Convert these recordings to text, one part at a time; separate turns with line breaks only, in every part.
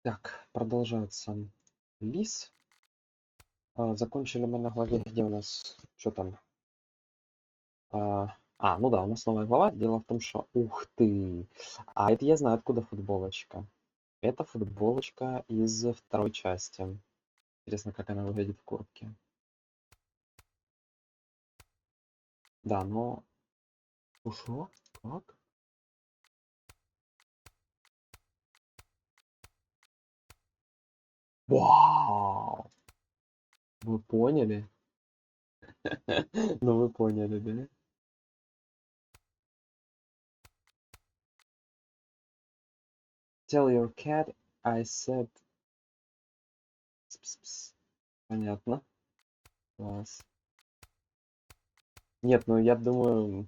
Так, продолжается лис. Закончили мы на главе, где у нас, что там? Ну да, у нас новая глава. Дело в том, что, ух ты, это я знаю, откуда футболочка. Это футболочка из второй части. Интересно, как она выглядит в куртке. Да, но... Что? Как? Вау! Вы поняли? Ну вы поняли, да? Tell your cat I said... Пс-пс-пс. Понятно. Класс. Нет, ну я думаю,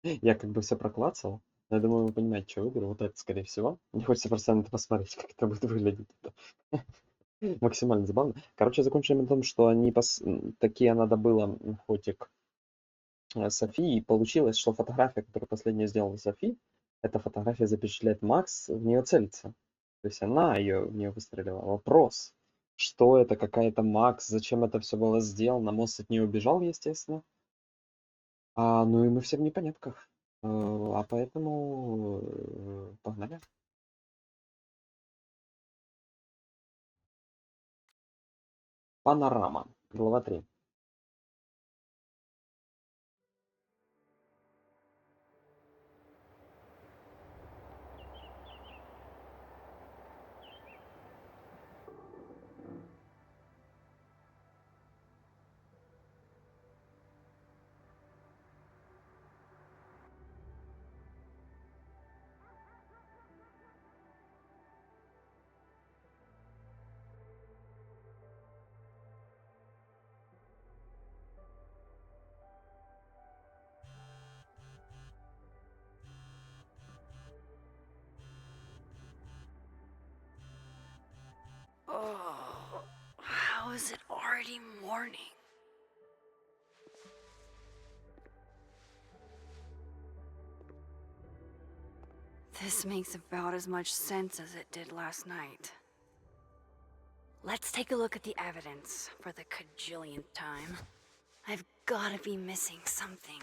я как бы все проклацал. Но я думаю, вы понимаете, что выберу. Вот это, скорее всего. Мне хочется просто на это посмотреть, как это будет выглядеть. Это максимально забавно. Короче, закончили на том, что они такие надо было фотик Софи, и получилось, что фотография, которую последняя сделала Софи, эта фотография запечатляет Макс, в нее целится. То есть она в нее выстрелила. Вопрос, что это, какая-то Макс, зачем это все было сделано? Мост от нее убежал, естественно. Ну и мы все в непонятках. Поэтому погнали. Панорама. Глава 3.
Oh, how is it already morning? This makes about as much sense as it did last night. Let's take a look at the evidence for the cajillionth time. I've gotta be missing something.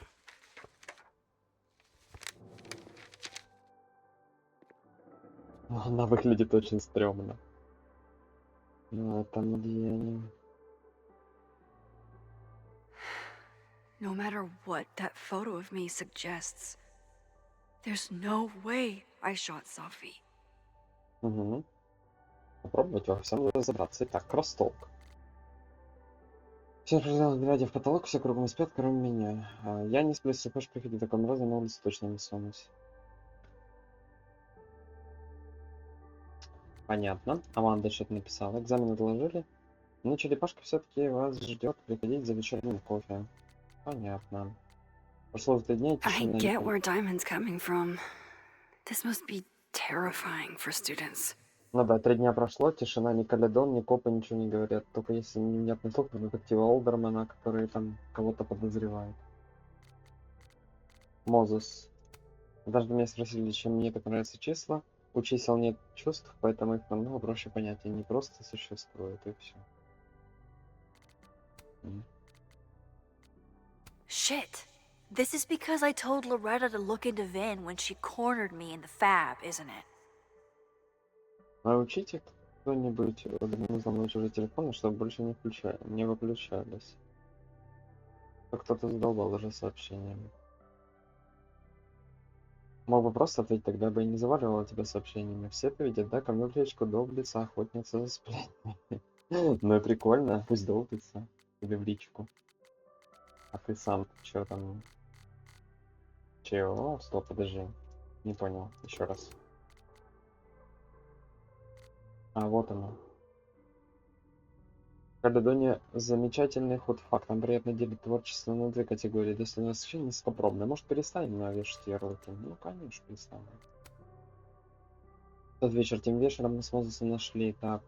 Она выглядит очень стрёмно. Ну, это где...
No matter what that photo of me suggests, there's no way I shot Safи.
Угу. Попробовать во всем разобраться. Итак, кросстолк. Все пределы, глядя в потолок, все кругом спят, кроме меня. Я не сплю, если хочешь приходить в таком разе, на улице точно не сунусь. Понятно. Аманда что-то написала. Экзамен отложили. Ну, черепашка все-таки вас ждет приходить за вечерним кофе. Понятно. Прошло 3 дня, и
I
тишина.
get where Diamond's coming from. This must be terrifying for students.
Ну да, 3 дня прошло, тишина, ни Каледон, ни копы ничего не говорят. Только если невнятный слух про детектива Олдермана, который там кого-то подозревает. Мозес. Однажды меня спросили, чем мне так нравятся числа. У чисел нет чувств, поэтому их намного проще понять. Они просто существуют, и все.
Shit. This is because I told Loretta to look into Vin when she cornered me in the fab, isn't it?
Научите кто-нибудь взломать чужие телефоны, чтобы больше не выключались. Кто-то задолбал уже сообщениями. Мог бы просто ответить, тогда бы и не заваливала тебя сообщениями. Все это видят, да? Ко мне в личку долбится охотница за сплетнями. Ну и прикольно, пусть долбится. Или в личку. А ты сам чё там? Чего? Стоп, подожди. Не понял. Еще раз. Вот оно. В Каледоне замечательный ход факт. Нам приятно делить творчество на 2 категории. Достойное освещение, низкопробное. Может, перестанем вешать ярлыки? Ну, конечно, перестанем. Тот вечер, тем вечером мы с Мозесом нашли. Так.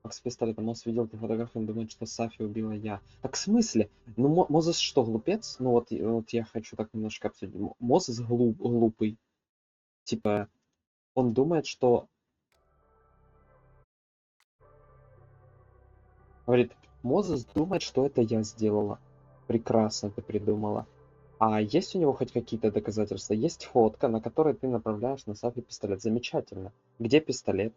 Макс с пистолетом. Мозес видел эту фотографию, он думает, что Сафи убила я. Так в смысле? Ну, Мозес что, глупец? Ну, вот я хочу так немножко обсудить. Мозес глупый. Типа, он думает, что Говорит, Мозес думает, что это я сделала. Прекрасно ты придумала. А есть у него хоть какие-то доказательства? Есть фотка, на которой ты направляешь на Сафи пистолет. Замечательно. Где пистолет?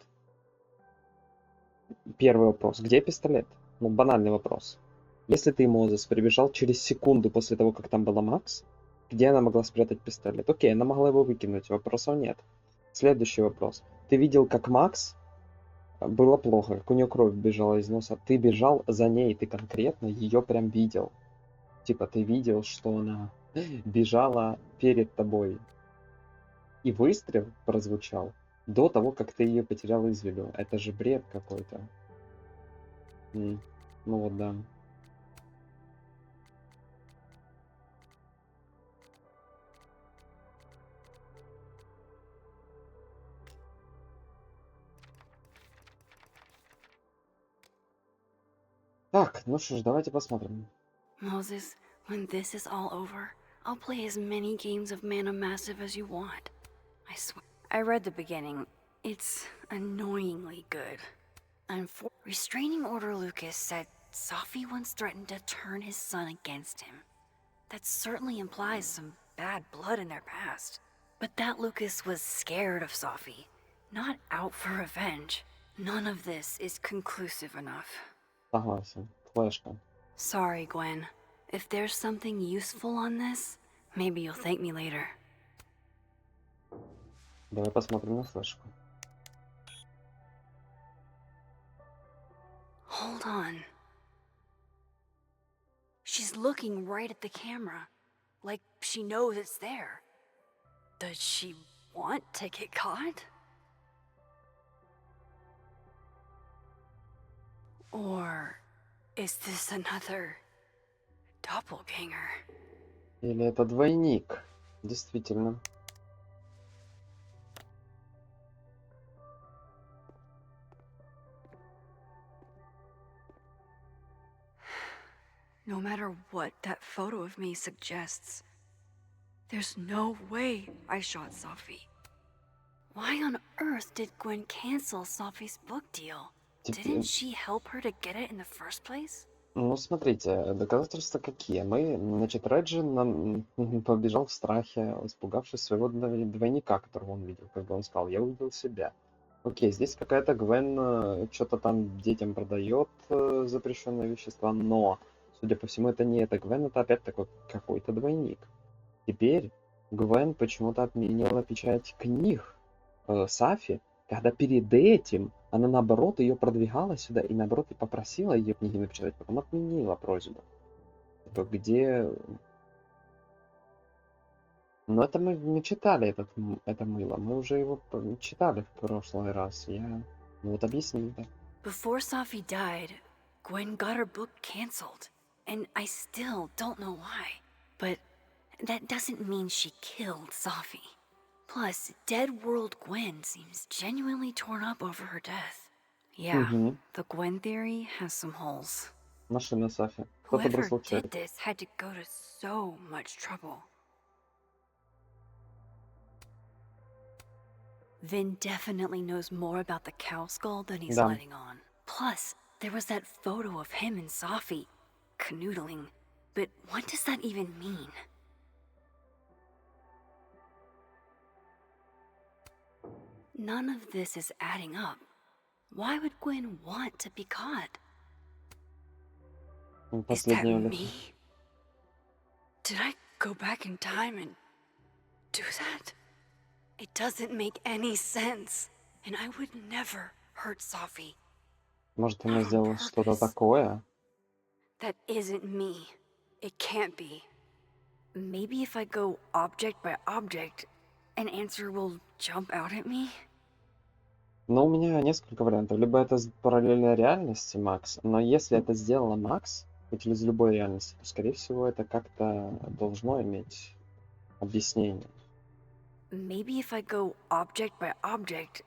Первый вопрос. Где пистолет? Ну, банальный вопрос. Если ты, Мозес, прибежал через секунду после того, как там была Макс, где она могла спрятать пистолет? Окей, она могла его выкинуть, вопросов нет. Следующий вопрос. Ты видел, как Макс было плохо, как у нее кровь бежала из носа. Ты бежал за ней, ты конкретно ее прям видел. Типа ты видел, что она бежала перед тобой. И выстрел прозвучал до того, как ты ее потерял из виду. Это же бред какой-то. Ну вот да. Так, ну что ж, давайте посмотрим.
Moses, when this is all over, I'll play as many games of Mana Massive as you want. I swear. I read the beginning. It's annoyingly good. Restraining Order Lucas said Saffi once threatened to turn his son against him. That certainly implies some bad blood in their past. But that Lucas was scared of Saffi, not out for revenge. None of this is conclusive enough.
Согласен. Флешка.
Sorry, Gwen. If there's something useful on this, maybe you'll thank me later.
Давай посмотрим на флешку.
Hold on. She's looking right at the camera, like she knows it's there. Does she want to get caught? Or is this another doppelganger?
Или это двойник? Действительно.
No matter what that photo of me suggests, there's no way I shot Saffi. Why on earth did Gwen cancel Saffi's book deal? Didn't she help her to get it in the first place?
Ну, смотрите, доказательства какие. Значит, Реджин побежал в страхе, испугавшись своего двойника, которого он видел, когда он спал. Я увидел себя. Окей, здесь какая-то Гвен что-то там детям продает запрещенные вещества, но, судя по всему, это не это Гвен, это опять такой какой-то двойник. Теперь Гвен почему-то отменила печать книг Сафи, когда перед этим она наоборот ее продвигала сюда и наоборот и попросила ее книги напечатать, потом отменила просьбу. Типа, где... Но это мы читали это мыло, мы уже его читали в прошлый раз. Ну вот объясни, да.
Before Saffi died, Gwen got her book canceled, and I still don't know why. But that doesn't mean she killed Saffi. Plus, Dead World Gwen seems genuinely torn up over her death. Yeah,
Угу.
the Gwen theory has some holes.
Машина Сафи. Кто-то
Whoever
бросил
did
череп.
this had to go to so much trouble. Vin definitely knows more about the cow skull than he's
Да.
letting on. Plus, there was that photo of him and Saffi canoodling. But what does that even mean? None of this is adding up. Why would Gwen want to be caught? Is that
Последнее
me?
лицо.
Did I go back in time and do that? It doesn't make any sense. And I would never hurt Saffi.
Может, она
Not on
сделала что-то
purpose.
такое?
That isn't me. It can't be. Maybe if I go object by object, an answer will jump out at me?
Но у меня несколько вариантов. Либо это параллельная реальности Макс, но если это сделала Макс, хоть из любой реальности, то, скорее всего, это как-то должно иметь объяснение.
Maybe if I go object by object,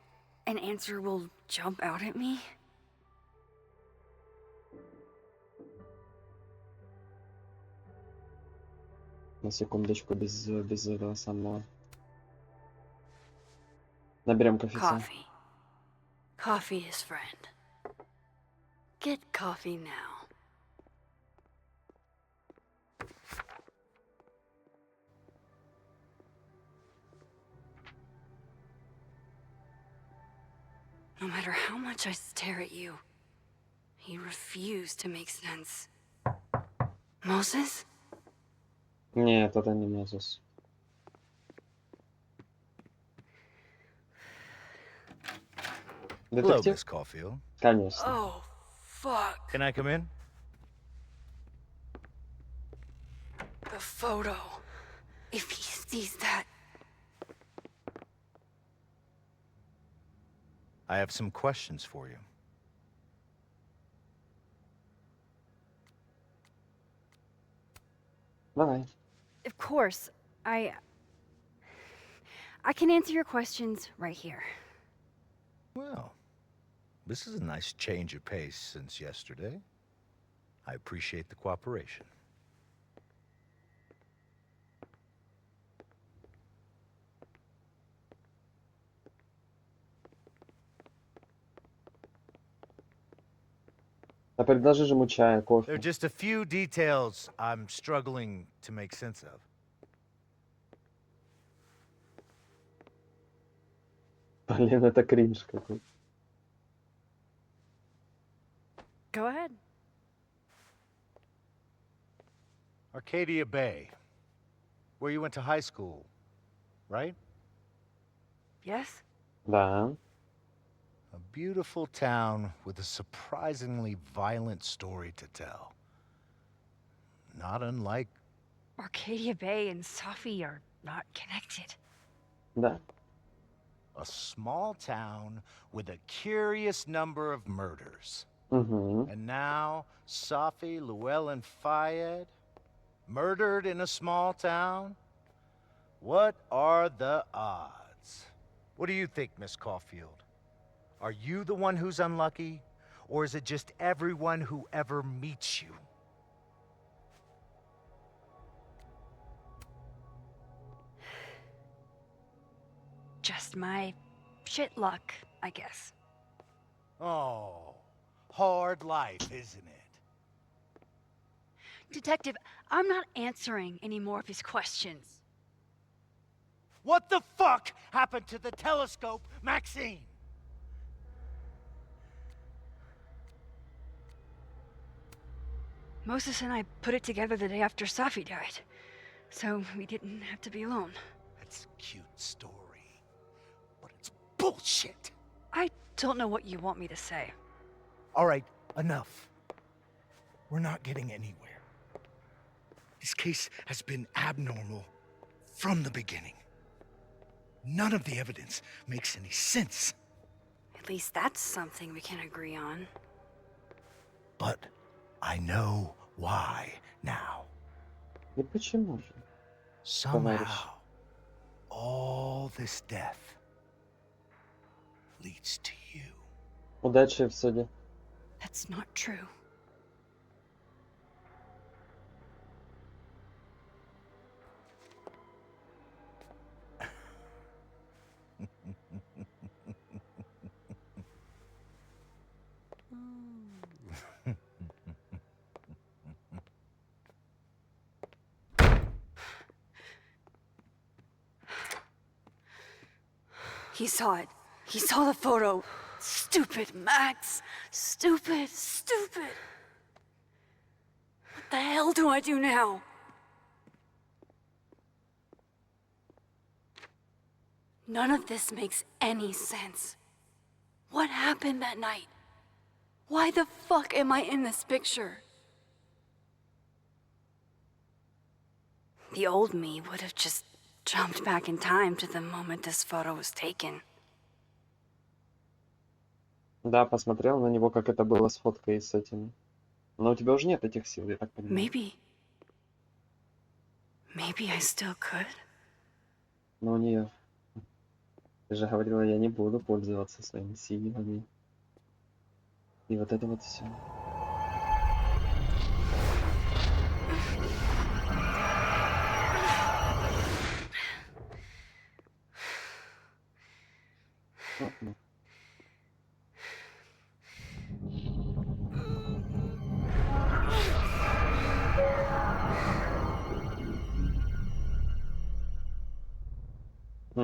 an answer will jump out at me?
На секундочку, без этого самого. Наберем коэффициент.
Coffee. Coffee is friend. get coffee now. No matter how much I stare at you, he refused to make sense. Moses?
Нет, это не Мозес.
Hello,
Детектив?
Miss Caulfield.
Конечно.
Oh, fuck.
Can I come in?
The photo. If he sees that.
I have some questions for you.
Давай.
Of course, I can answer your questions right here.
Well, this is a nice change of pace since yesterday. I appreciate the cooperation.
А предложи же ему чая,
There are
кофе.
just a few details I'm struggling to make sense of.
Блин, это кринж какой.
Go ahead.
Arcadia Bay, where you went to high school, right?
Yes?
Да.
A beautiful town with a surprisingly violent story to tell. Not unlike
Arcadia Bay and Saffi are not connected.
Да.
a small town with a curious number of murders.
Угу.
And now, Saffi, Llewellyn Fayed, murdered in a small town? What are the odds? What do you think, Miss Caulfield? Are you the one who's unlucky? Or is it just everyone who ever meets you?
Just my shit luck, I guess.
Oh, hard life, isn't it?
Detective, I'm not answering any more of his questions.
What the fuck happened to the telescope, Maxine?
Moses and I put it together the day after Saffi died, so we didn't have to be alone.
That's a cute story, but it's bullshit.
I don't know what you want me to say.
All right, enough. We're not getting anywhere. This case has been abnormal from the beginning. None of the evidence makes any sense.
At least that's something we can agree on.
But I know why now.
И почему же?
Somehow, all this death leads to you.
Удачи в суде.
That's not true. He saw it. He saw the photo. Stupid Max. Stupid, stupid. What the hell do I do now? None of this makes any sense. What happened that night? Why the fuck am I in this picture? The old me would have just jumped back in time to the moment this photo was taken.
Да, посмотрел на него, как это было с фоткой и с этим. Но у тебя уже нет этих сил, я так понимаю.
Maybe I still could.
Но у нее... Ты же говорила, я не буду пользоваться своими силами. И вот это вот все.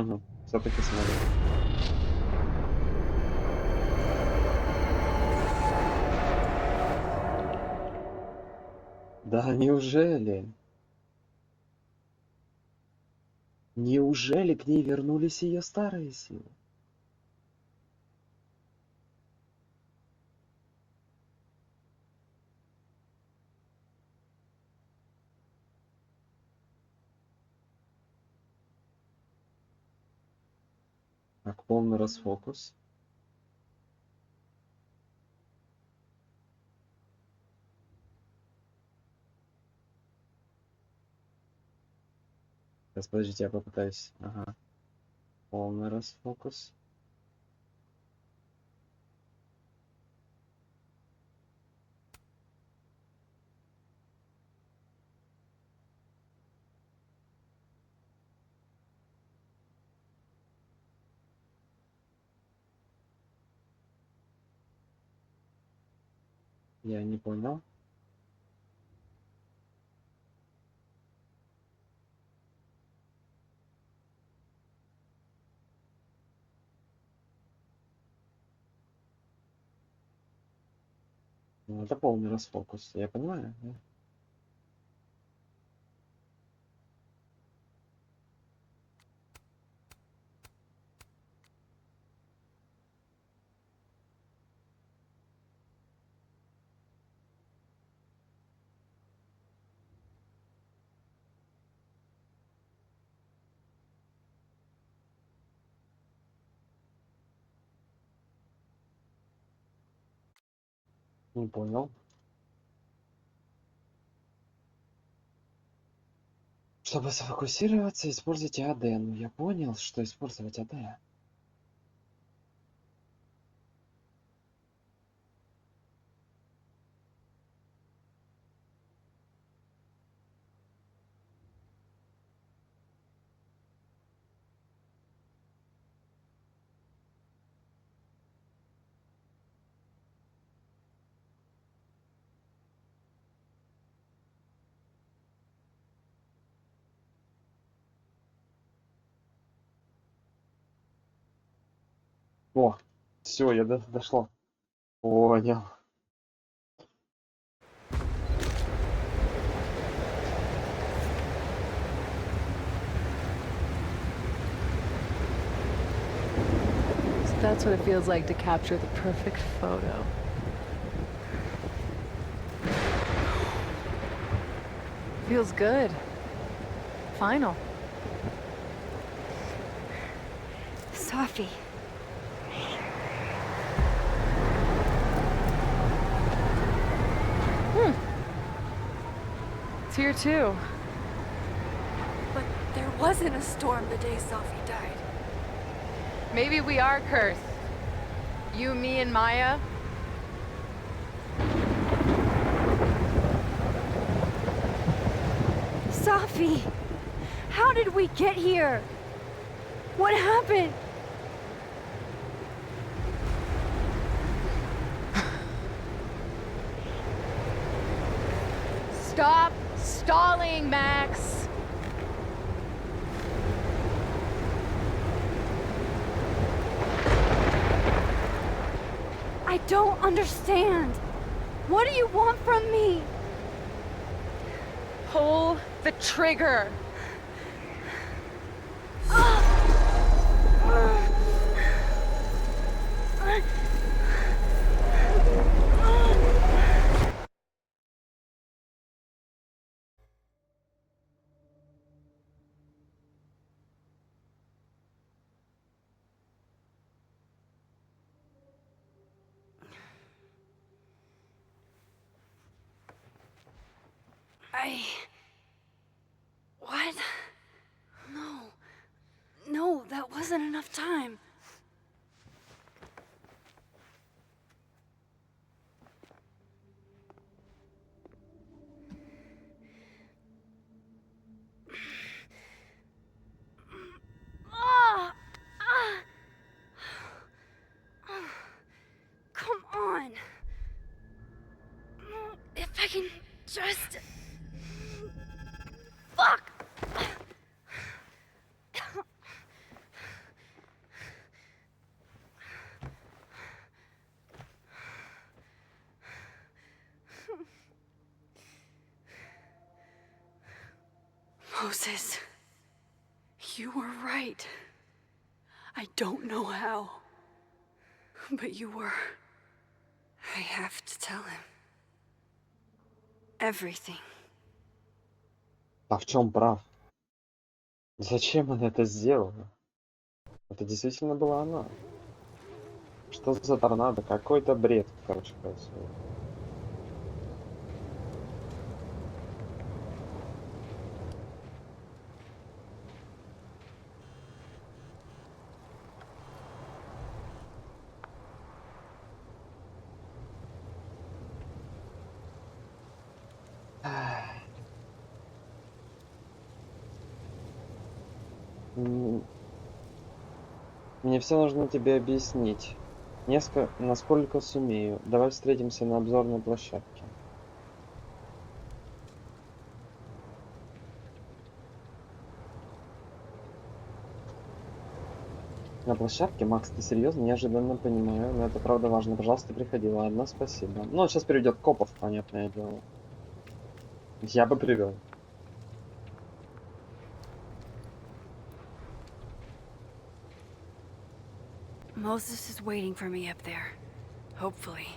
Угу. Все-таки смотрю. Да, неужели? Неужели к ней вернулись ее старые силы? Так, полный расфокус. Сейчас, подождите, я попытаюсь. Ага. Полный расфокус. Я не понял. Ну, это полный расфокус. Я понимаю. Да? Не понял. Чтобы сфокусироваться, используйте АД. Ну, я понял, что использовать АД. О, все, я дошло. Понял.
So that's what it feels like to capture the perfect photo. Feels good. Final.
Saffi.
It's here too.
But there wasn't a storm the day Saffi died.
Maybe we are cursed. You, me, and Maya.
Saffi! How did we get here? What happened?
Stop stalling, Max.
I don't understand. What do you want from me?
Pull the trigger.
What? No. No, that wasn't enough time. Ah! Ah! Come on. If I can just... Fuck! Moses, you were right. I don't know how, but you were. I have to tell him everything.
А в чем прав? Зачем она это сделала? Это действительно была она. Что за торнадо? Какой-то бред, короче, происходит. Мне все нужно тебе объяснить. Насколько сумею. Давай встретимся на обзорной площадке. На площадке? Макс, ты серьезно? Неожиданно понимаю, но это правда важно. Пожалуйста, приходи. Ладно, спасибо. Ну, сейчас приведет копов, понятное дело. Я бы привел.
Moses is waiting for me up there. Hopefully.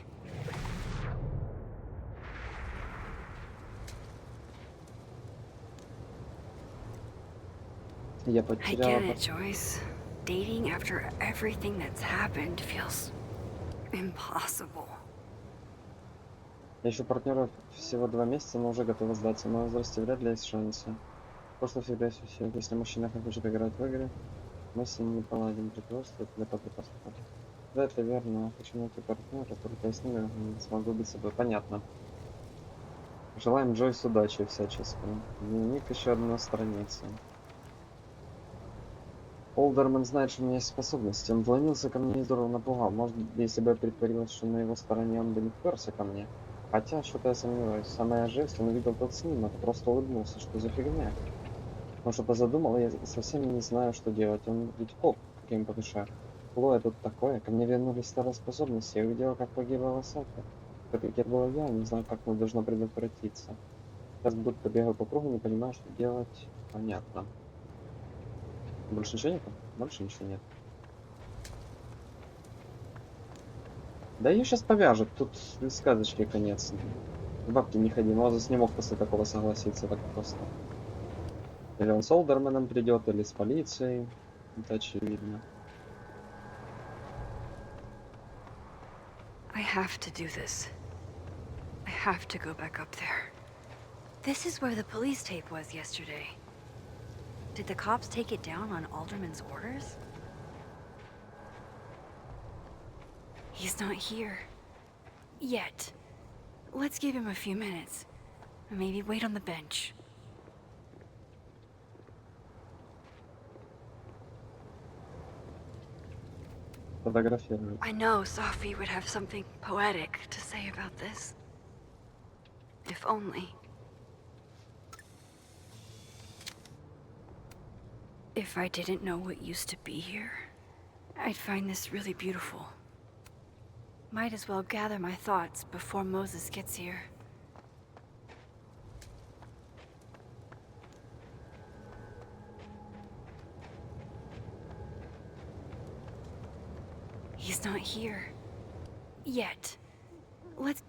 Я
I
потеряла...
get it, Joyce. Dating after everything that's happened feels impossible.
Я ищу партнеров всего 2 месяца, но уже готова сдаться. На возрасте вряд ли есть шансы. Просто всегда есть все. Если мужчина хочет играть в игры, мы с ним не поладим. Притворство для подростков. Да, это верно. Хочу найти партнера, только я с ними не смогу быть собой. Понятно. Желаем Джойс удачи всячески. Дневник еще одна страница. Олдерман знает, что у меня есть способности. Он вломился ко мне и здорово напугал. Может, если бы я притворилась, что на его стороне, он бы не вперся ко мне. Хотя, что-то я сомневаюсь. Самая жесть, он увидел тот снимок, просто улыбнулся. Что за фигня? Он что-то задумал, и я совсем не знаю, что делать. Он ведь коп, каким по душе. Хлоя, тут такое. Ко мне вернулись старые способности. Я увидела, как погибла Сафи. Как это было я, не знаю, как мы должны предотвратиться. Сейчас будто бегаю по кругу, не понимаю, что делать. Понятно. Больше ничего нет? Больше ничего нет. Да ее сейчас повяжут, тут сказочки конец. К бабке не ходи, Мозес не мог после такого согласиться так просто. Или он с Олдерменом придет, или с полицией. Это очевидно.
I have to do this. I have to go back up there. This is where the police tape was yesterday. Did the cops take it down on Alderman's orders? He's not here. Yet. Let's give him a few minutes. Maybe wait on the bench.
Фотографируют.
I know Saffi would have something poetic to say about this. If only. If I didn't know what used to be here, I'd find this really beautiful. Might as well gather my thoughts before Moses gets here. He's not here. Yet. Let's...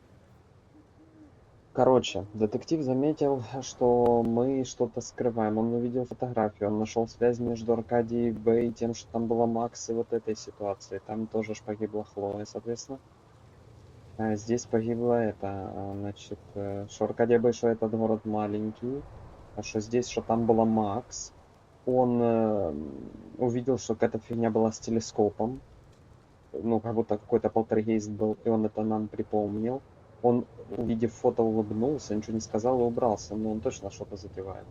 Короче, детектив заметил, что мы что-то скрываем. Он увидел фотографию, он нашел связь между Аркадией Б и тем, что там была Макс, и вот этой ситуацией. Там тоже ж погибла Хлоя, соответственно. А здесь погибла значит, что Аркадия Б, что этот город маленький, а что здесь, что там была Макс. Он увидел, что какая-то фигня была с телескопом. Ну, как будто какой-то полтергейст был, и он это нам припомнил. Он, увидев фото, улыбнулся, ничего не сказал и убрался, но он точно что-то затевает.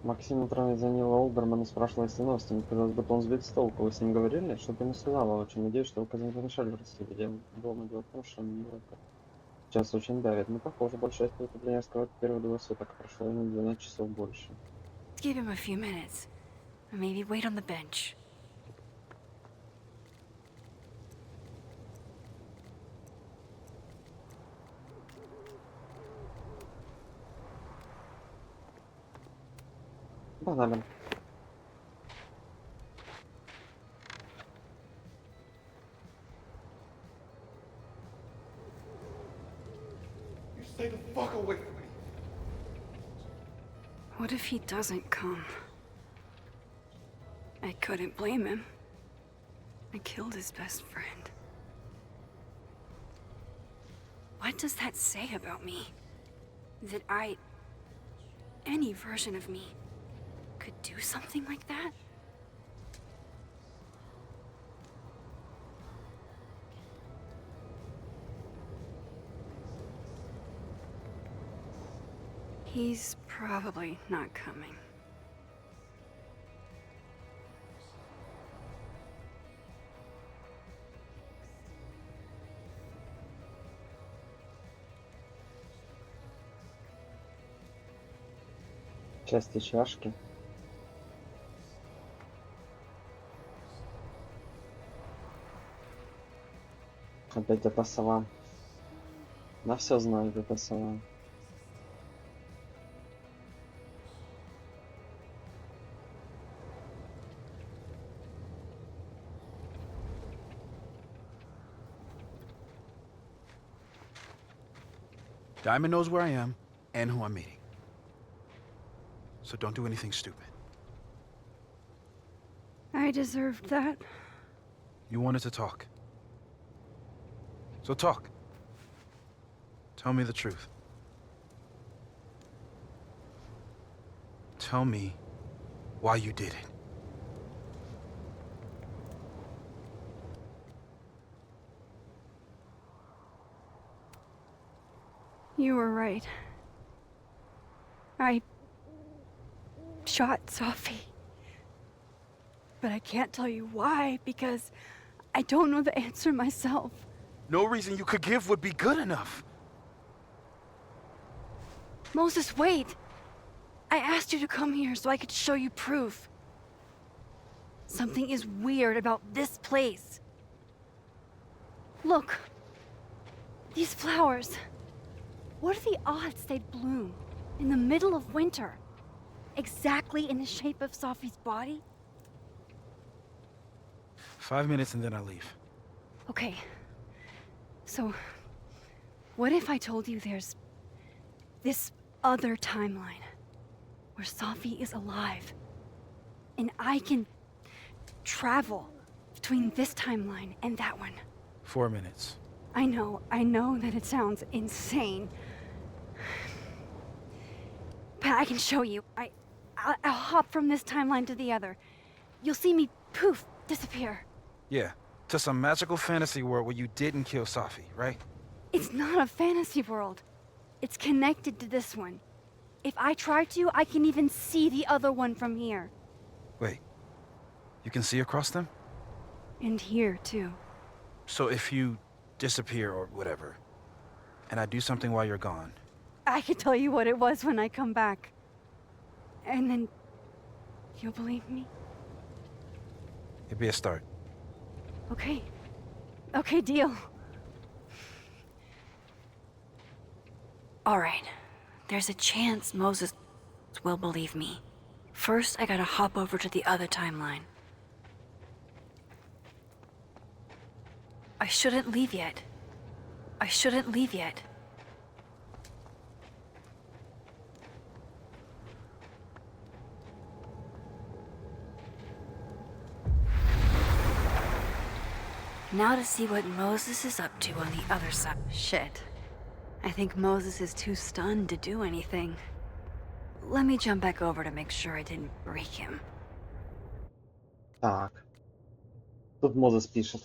Максим утром звонил Олберману, спрашивал, если новости. Мне казалось, будто он сбит с толку. Вы с ним говорили? Что-то не сказала. Очень надеюсь, что вы не помешали в России. Я дома дело в том, что сейчас очень давит. Ну, похоже, большая часть преступления раскрывать первые 2 суток. Прошло ему 12 часов больше.
Give him a few minutes. Maybe wait on the bench.
Погнали.
You stay the fuck away from me.
What if he doesn't come? I couldn't blame him. I killed his best friend. What does that say about me? That any version of me, could do something like that? He's probably not coming.
Части чашки. Опять эта сова. Она все знает, эта сова.
Diamond knows where I am and who I'm meeting. So don't do anything stupid.
I deserved that.
You wanted to talk. So talk. Tell me the truth. Tell me why you did it.
You were right. I shot Safi. But I can't tell you why, because I don't know the answer myself.
No reason you could give would be good enough.
Moses, wait! I asked you to come here so I could show you proof. Something is weird about this place. Look. These flowers. What are the odds they'd bloom in the middle of winter? Exactly in the shape of Safi's body?
5 minutes and then I leave.
Okay. So, what if I told you there's this other timeline where Safi is alive and I can travel between this timeline and that one?
4 minutes.
I know that it sounds insane. But I can show you. I'll hop from this timeline to the other. You'll see me, poof, disappear.
Yeah, to some magical fantasy world where you didn't kill Safi, right?
It's not a fantasy world. It's connected to this one. If I try to, I can even see the other one from here.
Wait, you can see across them?
And here, too.
So if you disappear or whatever, and I do something while you're gone,
I can tell you what it was when I come back. And then you'll believe me?
it'd be a start.
Okay. Okay, deal. All right. There's a chance Moses will believe me. First, I gotta hop over to the other timeline. I shouldn't leave yet. I shouldn't leave yet. Now to see what Moses is up to on the other side. Shit. I think Moses is too stunned to do anything. Let me jump back over to make sure I didn't break him.
Так. Тут Мозес пишет.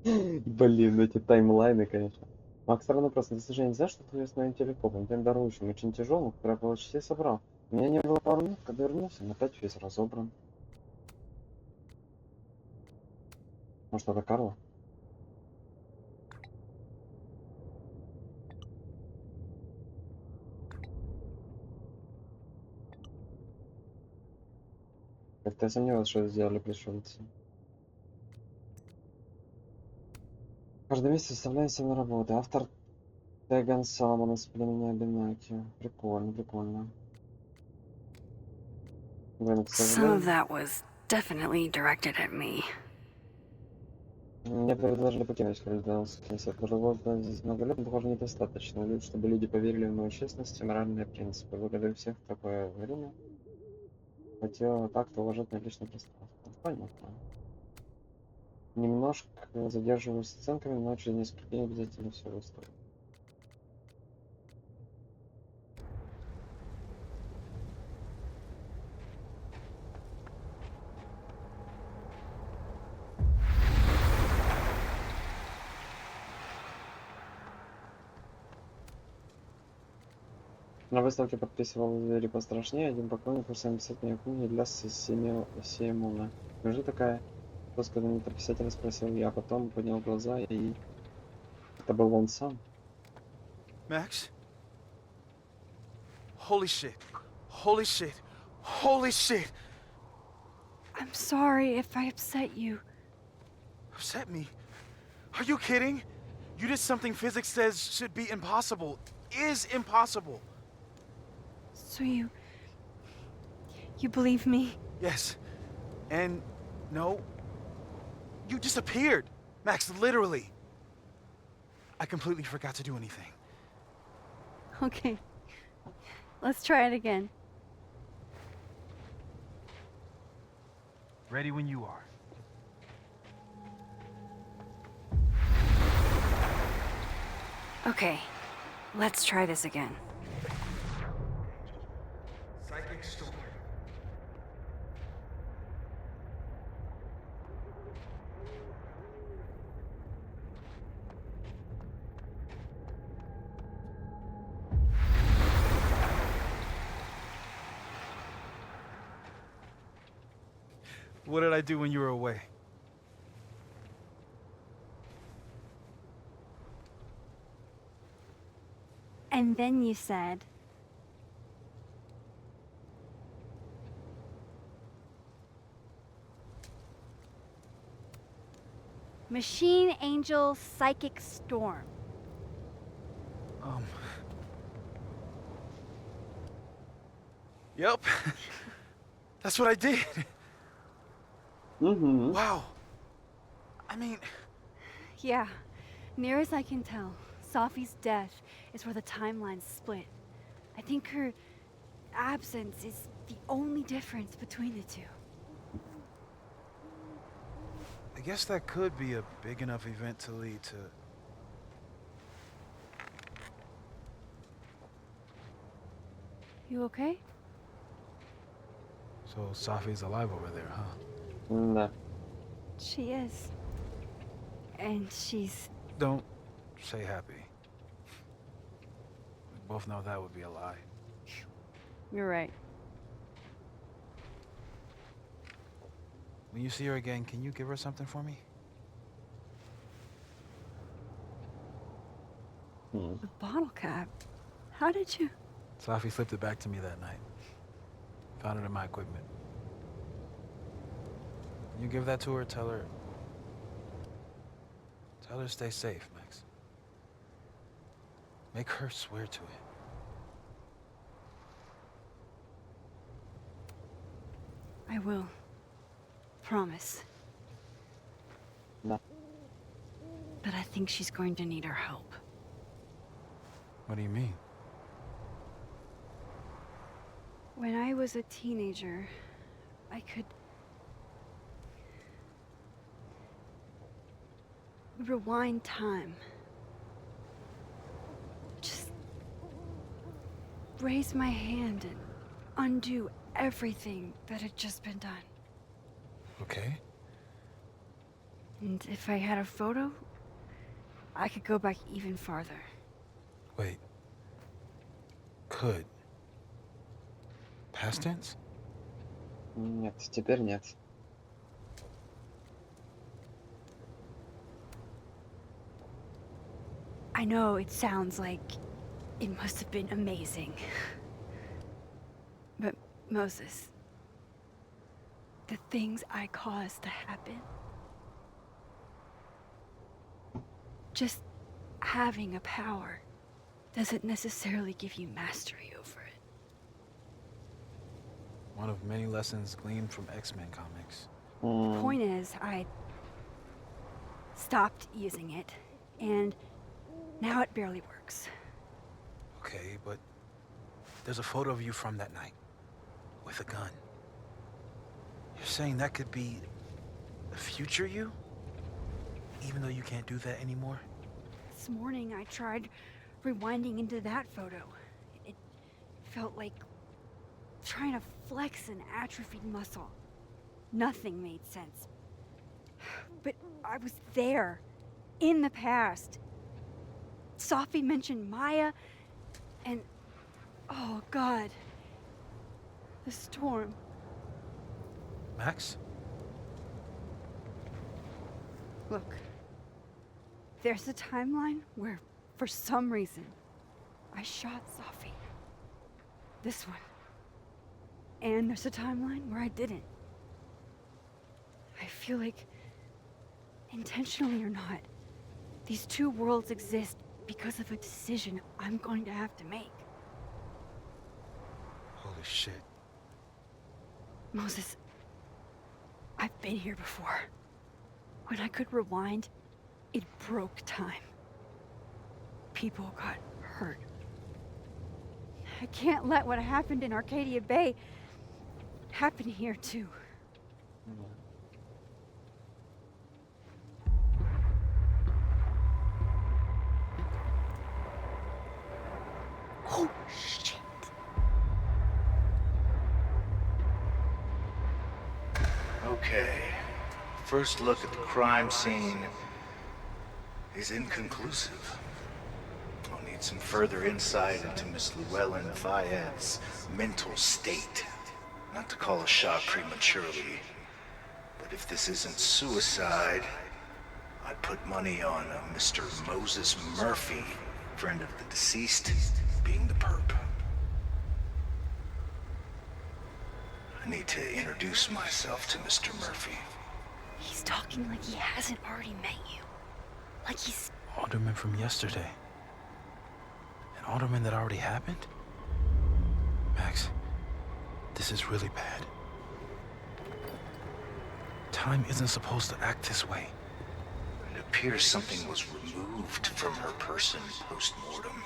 Блин, эти таймлайны, конечно. Макс, странно просто, ты же не знаешь, что твой основной телескоп, он прям дорогущий, очень тяжелый, который я почти собрал. У меня не было пару минут, когда вернулся, он опять весь разобран. Может, это Карла? Как-то я сомневаюсь, что это сделали пришельцы. Каждый месяц выставляю себе на работу. Автор Теган Соломона с племени Абинаки. Прикольно, прикольно. Блин, к
Some of
сожалению,
that was definitely directed at me.
мне предложили покинуть Каледонский университет. Проработал здесь много лет, но, похоже, недостаточно, чтобы люди поверили в мою честность и моральные принципы. Благодарю всех в такое время. Хотел так-то уважать мое личное пространство. Понятно. Немножко задерживаюсь с оценками, но через несколько дней обязательно все выставлю. На выставке подписывал звери пострашнее. Один поклонник усам писать мне книги для Симона. Неужели такая тоска знаменитого писателя, спросил я, а потом поднял глаза, и это был он сам.
Max? Holy shit. Holy shit. Holy shit.
I'm sorry if I upset you.
Upset me? Are you kidding? You did something physics says should be impossible. Is impossible.
So you believe me?
Yes. And no. You disappeared. Max, literally. I completely forgot to do anything.
Okay. Let's try it again.
Ready when you are.
Okay. Let's try this again.
Psychic storm.
What did I do when you were away?
And then you said, Machine Angel Psychic Storm.
Yep. That's what I did.
Угу.
Wow. I mean,
Yeah, near as I can tell, Safi's death is where the timelines split. I think her absence is the only difference between the two.
I guess that could be a big enough event to lead to...
You okay?
So Safi's alive over there, huh?
Да.
She is. And she's...
Don't say happy. We both know that would be a lie.
You're right.
When you see her again, can you give her something for me?
The bottle cap. How did you...
Safi slipped it back to me that night. Found it in my equipment. You give that to her, tell her to stay safe, Max. Make her swear to it.
I will. Promise.
Да.
But I think she's going to need our help.
What do you mean?
When I was a teenager, I could rewind time. Just raise my hand and undo everything that had just been done.
Okay.
And if I had a photo, I could go back even farther.
Wait. Could. Past tense?
Нет, теперь нет.
I know it sounds like it must have been amazing. But Moses, the things I caused to happen, just having a power doesn't necessarily give you mastery over it.
One of many lessons gleaned from X-Men comics.
Point is, I stopped using it, and now it barely works.
Okay, but there's a photo of you from that night with a gun. You're saying that could be the future you? Even though you can't do that anymore?
This morning I tried rewinding into that photo. It felt like trying to flex an atrophied muscle. Nothing made sense. But I was there, in the past. Saffi mentioned Maya, and oh God, the storm.
Max?
Look, there's a timeline where, for some reason, I shot Saffi. This one. And there's a timeline where I didn't. I feel like, intentionally or not, these two worlds exist because of a decision I'm going to have to make.
Holy shit.
Moses, I've been here before. When I could rewind, it broke time. People got hurt. I can't let what happened in Arcadia Bay happen here too. Oh, shit.
Okay. First look at the crime scene is inconclusive. I'll need some further insight into Miss Llewellyn Fayette's mental state. Not to call a shot prematurely, but if this isn't suicide, I'd put money on a Mr. Moses Murphy, friend of the deceased, being the perp. I need to introduce myself to Mr. Murphy.
He's talking like he hasn't already met you. Like he's...
Alderman from yesterday. An alderman that already happened? Max, this is really bad. Time isn't supposed to act this way.
It appears something was removed from her person post-mortem.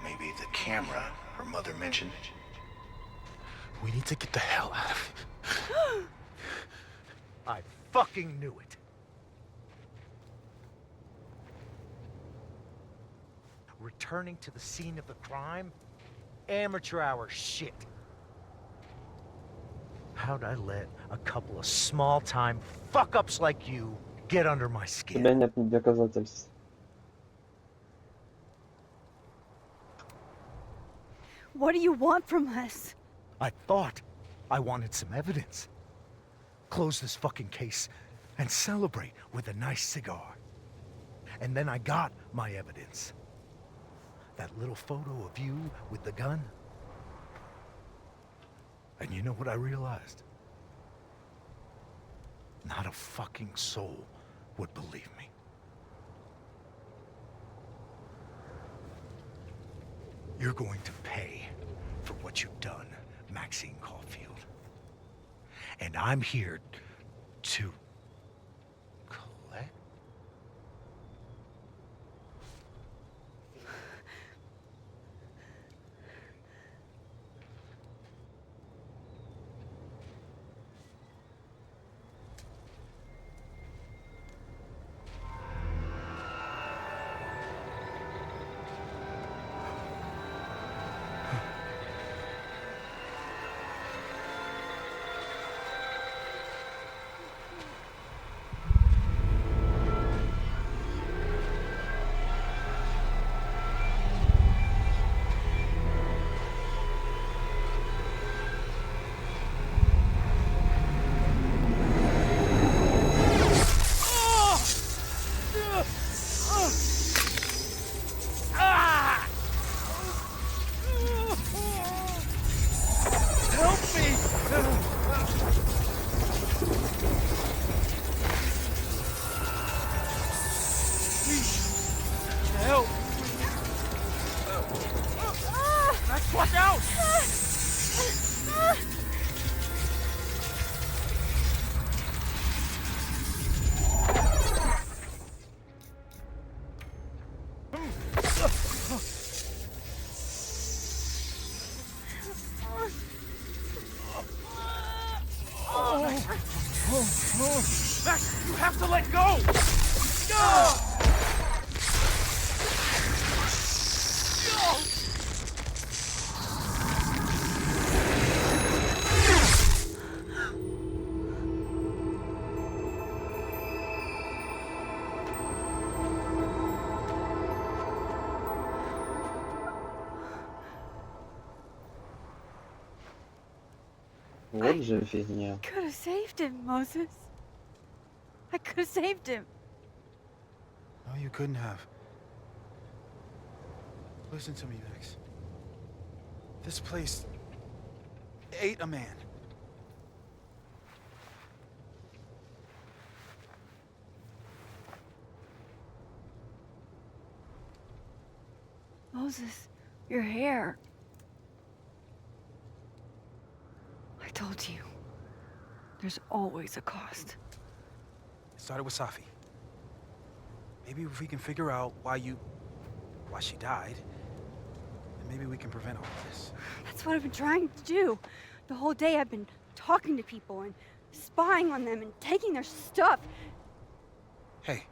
Maybe the camera her mother mentioned.
We need to get the hell out of here.
I fucking knew it. Returning to the scene of the crime? Amateur hour shit. How'd I let a couple of small-time fuck-ups like you get under my
У
skin?
тебя нет доказательств.
What do you want from us?
I thought I wanted some evidence. Close this fucking case and celebrate with a nice cigar. And then I got my evidence. That little photo of you with the gun. And you know what I realized? Not a fucking soul would believe me. You're going to pay for what you've done, Maxine Caulfield. And I'm here to collect.
Watch out! Max, you have to let go!
Вот же фигня.
Could have saved him, Moses. I could have saved him.
No, you couldn't have. Listen to me, Max. This place ate a man.
Moses, your hair. I told you. There's always a cost.
It started with Safi. Maybe if we can figure out why she died, then maybe we can prevent all of this.
That's what I've been trying to do. The whole day I've been talking to people and spying on them and taking their stuff.
Hey,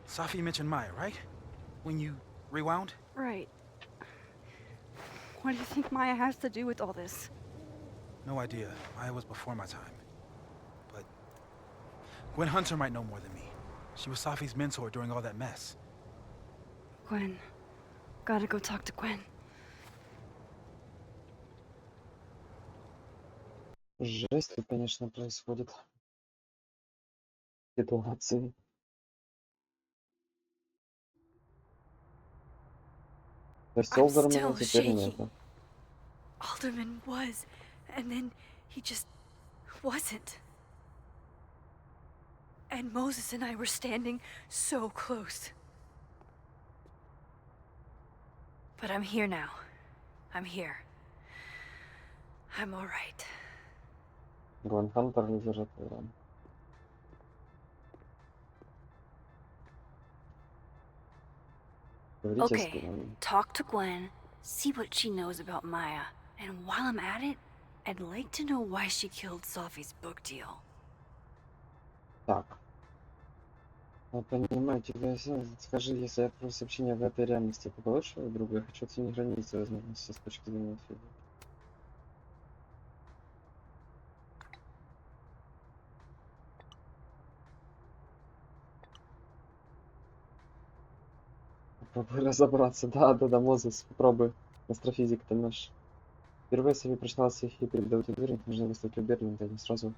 Safi mentioned Maya, right? When you rewound?
Right. What do you think Maya has to do with all this?
No idea. Maya was before my time. But Gwen Hunter might know more than me. She was Safi's mentor during all that mess.
Gwen. Gotta go talk to Gwen.
Жесть тут, конечно, происходит. Ситуации. То есть
I'm
Олдермана
still
теперь
shaking.
нету.
Alderman was, and then he just wasn't. And Moses and I were standing so close. But I'm here now. I'm here. I'm all right.
Гвен Хантер лидер этого. Говорите с
Okay,
Гвен.
talk to Gwen, see what she knows about Maya, and while I'm at it, I'd like to know why she killed Safi's book deal.
Так. Я понимаю тебя, скажи, если я отправлю сообщение в этой реальности, ты получишь свою другу? Я хочу оценить границы возможности с точки зрения фильма. Попробуй разобраться. Да, Мозес, попробуй. Астрофизик ты наш. Впервые Сафи прочитала всех и передавать уверенность, нужно выставить у Берлинга, не сразу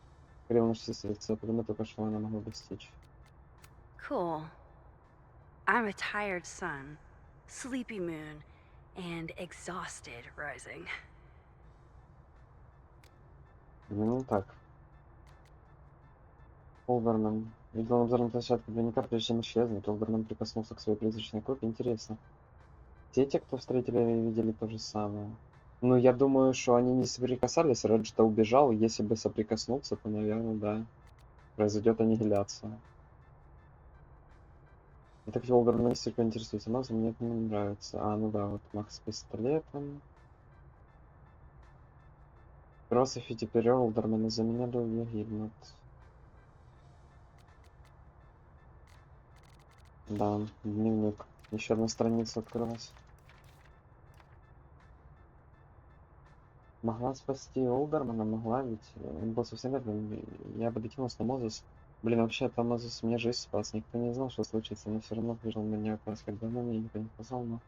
говорил наш сестрица, потому только что она могла достичь.
Cool. I'm a tired sun, sleepy moon, and exhausted rising.
Ну так. Олдерман. Видел на обзорной площадке двойника, прежде чем исчезнуть. Олдерман прикоснулся к своей призрачной копии. Интересно. Все те, кто встретили и видели то же самое. Ну, я думаю, что они не соприкасались. Реджи-то убежал. Если бы соприкоснулся, то, наверное, да. Произойдет аннигиляция. Так Олдерман несколько интересуется Максом, мне это не нравится. А, ну да, вот Макс с пистолетом. Сафи теперь Олдермана заменяли в гибнут. Да, дневник. Еще одна страница открылась. Могла спасти Олдермана, могла, ведь он был совсем рядом. Я бы дотянулся на Мозес. Блин, вообще-то Мозес мне жизнь спас. Никто не знал, что случится, но все равно выжил на меня раз, когда мне никто не сказал, но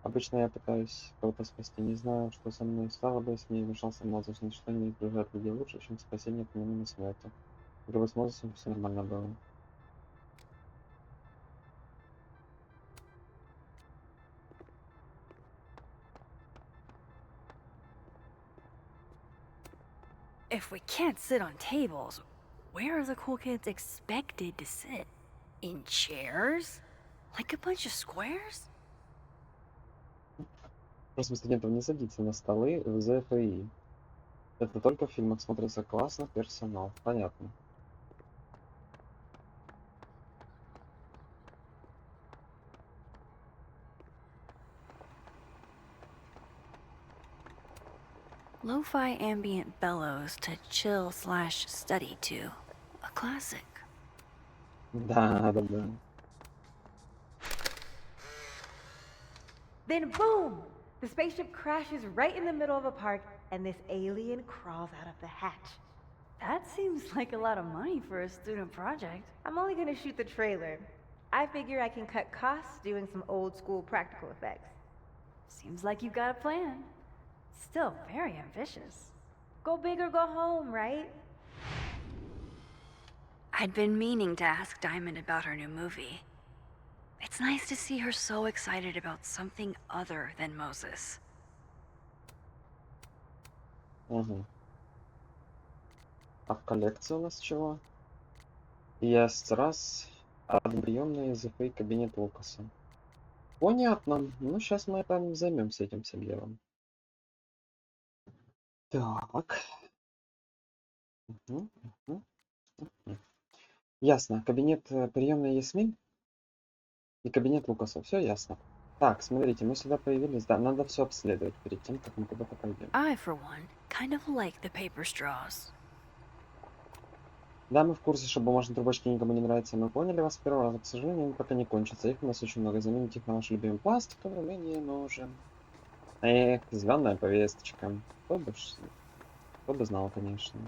обычно я пытаюсь кого-то спасти. Не знаю, что со мной стало бы, если не вмешался Мозес. Ничто не угрожает людей лучше, чем спасение помимо смерти. Как бы с Мозесом все нормально было.
If we can't sit on tables, where are the cool kids expected to sit? In chairs? Like a bunch of squares?
Просьба студентов не садиться на столы в ЗФИ. Это только в фильмах смотрится классно, персонал. Понятно.
Lo-fi ambient bellows to chill/study to. A classic.
Да, да, да.
Then boom! The spaceship crashes right in the middle of a park, and this alien crawls out of the hatch.
That seems like a lot of money for a student project.
I'm only gonna shoot the trailer. I figure I can cut costs doing some old school practical effects.
Seems like you've got a plan. Still very ambitious.
Go big or go home, right?
I'd been meaning to ask Diamond about her new movie. It's nice to see her so excited about something other than Moses.
Угу. А в коллекции у нас чего? Есть раз приемная ЗФИ кабинет Лукаса. Понятно. Ну, сейчас мы там займемся этим всем делом. Так. Мгм, мгм, мгм. Ясно. Кабинет приемной Ясмин и кабинет Лукаса. Все ясно. Так, смотрите, мы сюда появились. Да, надо все обследовать перед тем, как мы куда-то пойдем.
I, for one, kind of like the paper straws.
Да, мы в курсе, что бумажные трубочки никому не нравятся. Мы поняли вас с первого раза. К сожалению, они пока не кончатся. Их у нас очень много. Заменить их на наш любимый пластиковый мы не можем. Эх, зеленая повесточка. Кто бы знал, конечно.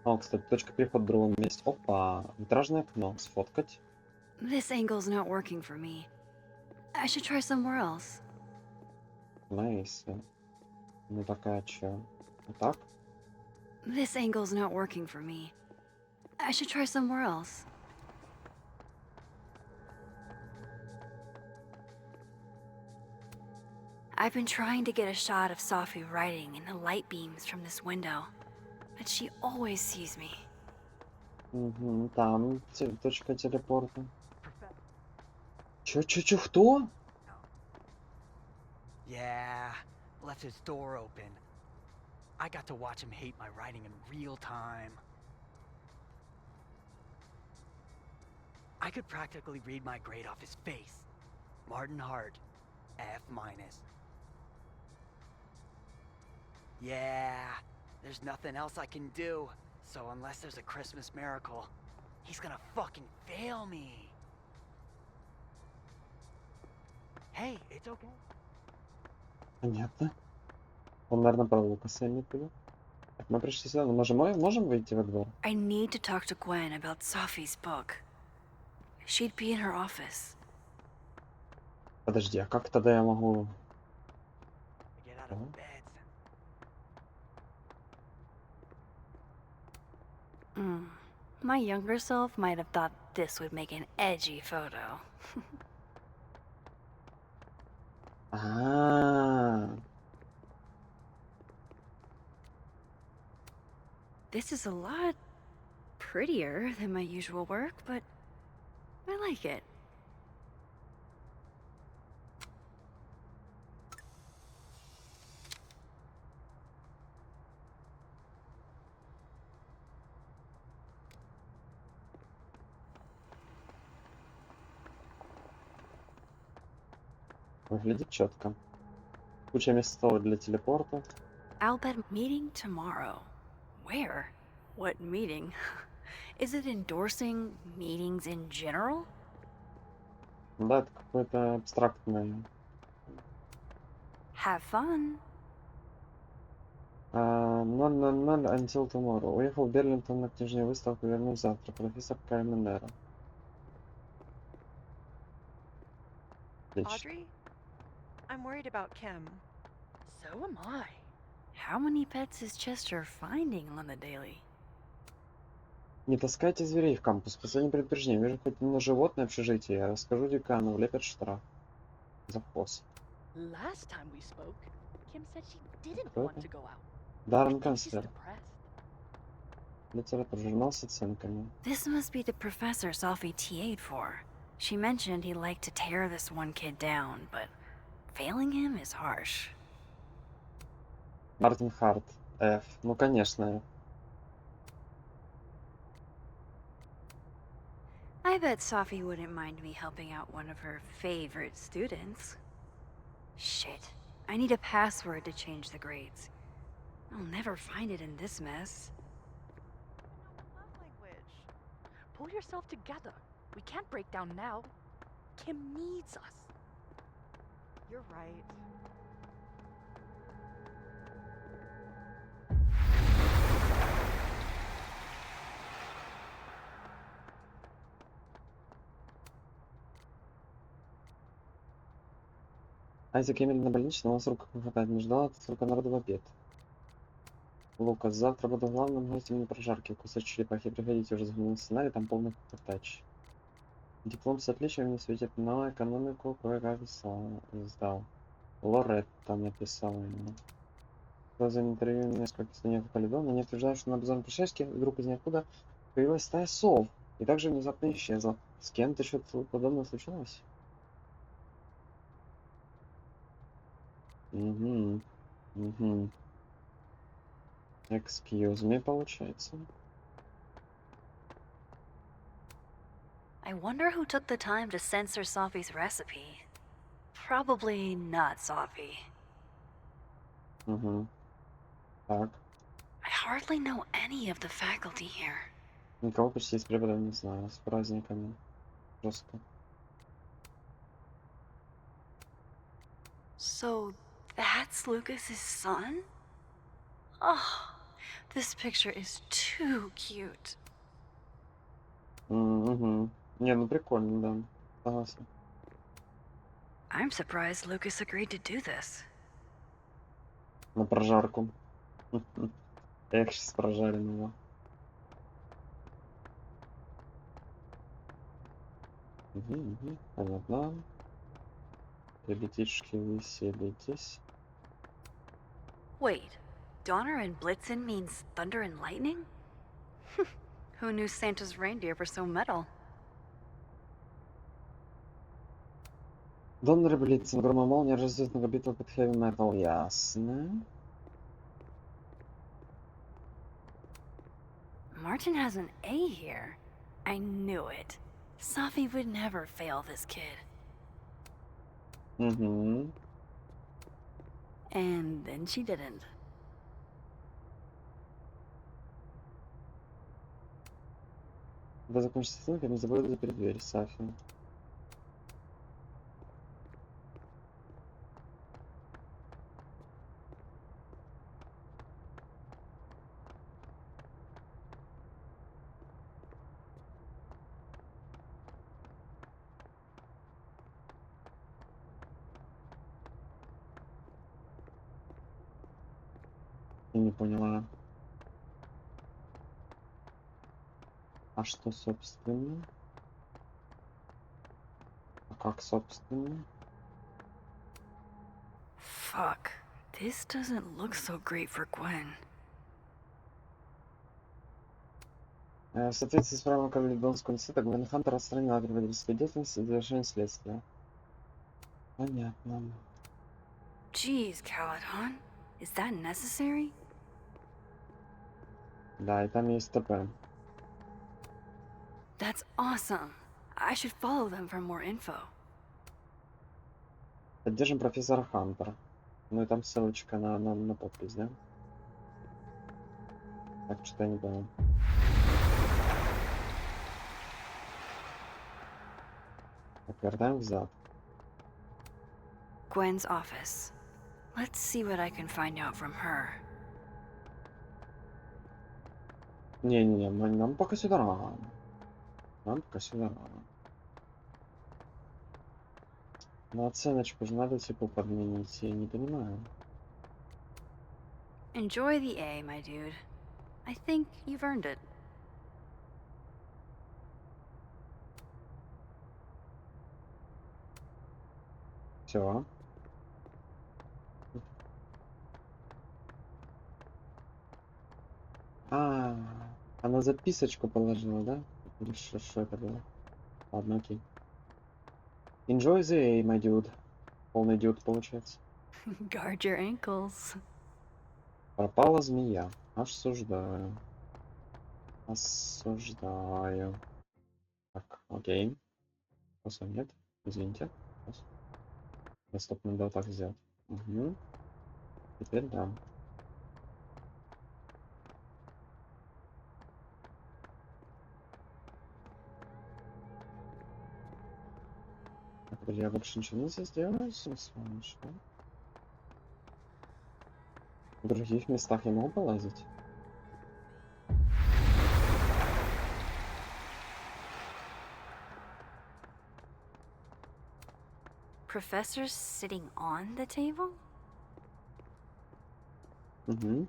О, кстати, точка перехода в другом месте. Опа, витражное окно. Сфоткать.
This angle's not working for me. I should try somewhere else.
Найс. Ну такая чё? Вот так?
This angle's not working for me. I should try somewhere else. I've been trying to get a shot of Safi writing in the light beams from this window, but she always sees me.
Угу, там точка телепорта. Чё, кто?
Yeah, left his door open. I got to watch him hate my writing in real time. I could practically read my grade off his face. Martin Hart, F-. Yeah, there's nothing else I can do. So unless there's a Christmas miracle, he's gonna fucking fail me. Hey, it's okay.
Понятно. Он, наверное, про Лукаса имеет в виду. Так, мы пришли сюда. Мы можем выйти во двор?
I need to talk to Gwen about Safi's book. She'd be in her office.
Подожди, а как тогда я могу...
Get out of
Oh.
bed.
My younger self might have thought this would make an edgy photo.
А,
This is a lot prettier than my usual work, but I like it.
выглядит четко. Куча местов для телепорта.
I'll bet meeting tomorrow. Where? What meeting? Is it endorsing meetings in general?
Да, это какое-то абстрактное.
Have fun.
0:00 until tomorrow. Уехал в Берлинтон на книжную выставку, вернусь завтра. Профессор Кайменера. Отлично.
Audrey, I'm worried about Kim.
So am I.
How many pets is Chester finding on the daily?
Не таскайте зверей в кампус. Последнее предупреждение. Вижу хоть на животное общежитие. Я расскажу декану, влепят штраф. Завхоз.
Last time we spoke, Kim said she didn't
Кто
want
это?
to go out.
Даррен
I think she's
канцлер.
depressed.
Литература, журнал с оценками.
This must be the professor Safi TA'd for. She mentioned he liked to tear this one kid down, but Failing him is harsh.
Мартин Харт. F. Ну, конечно.
I bet Safи wouldn't mind me helping out one of her favorite students. Shit. I need a password to change the grades. I'll never find it in this mess.
Love language. Pull yourself together. We can't break down now. Kim needs us. You're right.
Айзек Эмиль на больничном, у нас рука хватает, не ждала, столько народу в обед. Лукас, завтра буду главным гостем на прожарке. Кусок черепахи, приходите, уже заглянули сценарий, там полный тач. Диплом с отличием не светит, но экономику кое-как сдал. Лоретта написала ему. За интервью несколько студентов Каледона, они утверждают, что на обзорном путешествии вдруг из ниоткуда появилась стая сов и также внезапно исчезла. С кем-то что-то подобное случилось? Угу. Угу. Excuse me, получается.
I wonder who took the time to censor Safi's recipe. Probably not Safi.
Угу. Так.
I hardly know any of the faculty here.
Никого почти из преподов не знаю. С праздниками. Жестко.
So that's Lucas's son? Oh, this picture is too cute.
Угу. Не, ну прикольно, да. Согласен.
I'm surprised Lucas agreed to do this.
На прожарку. Эх, сейчас прожаренного. Угу. Понятно. Ребятишки, веселитесь.
Wait, Donner and Blitzen means thunder and lightning? Who knew Santa's reindeer were so metal?
Доннер Блицен, грома молния, рождественская битва под хэви метал. Ясно.
Martin has an A here. I knew it. Safi would never fail this kid.
Угу.
And then she didn't.
Когда закончится ссылка, не забудь запереть дверь, Сафи. Я не поняла. А что, собственно? А как, собственно?
Fuck. This doesn't look so great for Gwen.
В соответствии с правилом Каледонского университета, Гвен Хантер отстранила от преподавательской деятельности до завершения следствия. Понятно.
Jeez, Caledon. Is that necessary?
Да, и там есть ТП.
That's awesome. I should follow them for more info.
Поддержим профессора Хантера. Ну и там ссылочка на подпись, да? Так, что я не понял. Так, вертаем взад.
Gwen's office. Let's see what I can find out from her.
Не-не-не, нам пока сюда рано. Нам пока сюда рано. На оценочку же надо типа подменить, я не понимаю.
Enjoy the A, my dude. I think you've earned it.
Все. Она записочку положила, да? Или что это было? Ладно, окей. Enjoy the A, my dude. Полный идиот получается.
Guard your ankles.
Пропала змея. Осуждаю. Осуждаю. Так, окей. Просто нет. Извините. Я стоп, надо вот так сделать. Угу. Теперь да. Так, подожди, я больше ничего нельзя сделать с вами, что? В других местах я могу полазить?
Professor's sitting on the table?
Угу.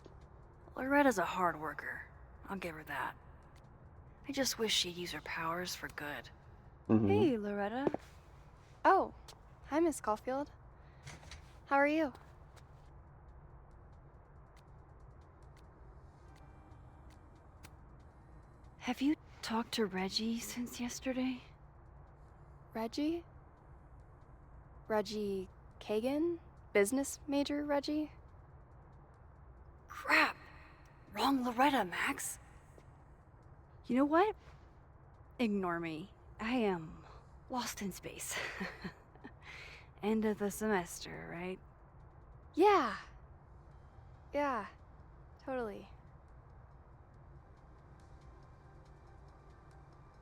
Loretta's a hard worker. I'll give her that. I just wish she'd use her powers for good.
Угу.
Hey, Loretta. Oh, hi, Miss Caulfield. How are you?
Have you talked to Reggie since yesterday?
Reggie? Reggie Kagan? Business major Reggie?
Crap! Wrong Loretta, Max. You know what? Ignore me. I am lost in space. End of the semester, right?
Yeah. Yeah, totally.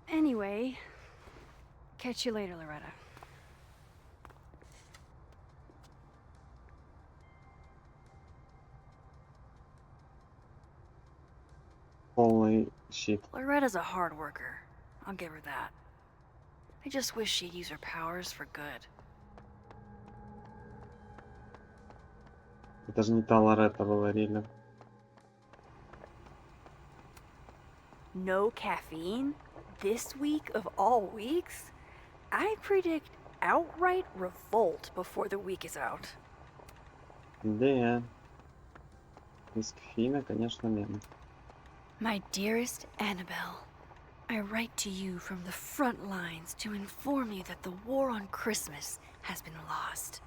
Anyway, catch you later, Loretta.
Полный щит.
Loretta's a hard worker. I'll give her that. I just wish she'd use her powers for good.
Это же не та Лоретта была, Рилли.
No caffeine? This week of all weeks? I predict outright revolt before the week is out.
Да. Без кофеина, конечно, нет.
My dearest Annabelle, I write to you from the front lines to inform you that the war on Christmas has been lost.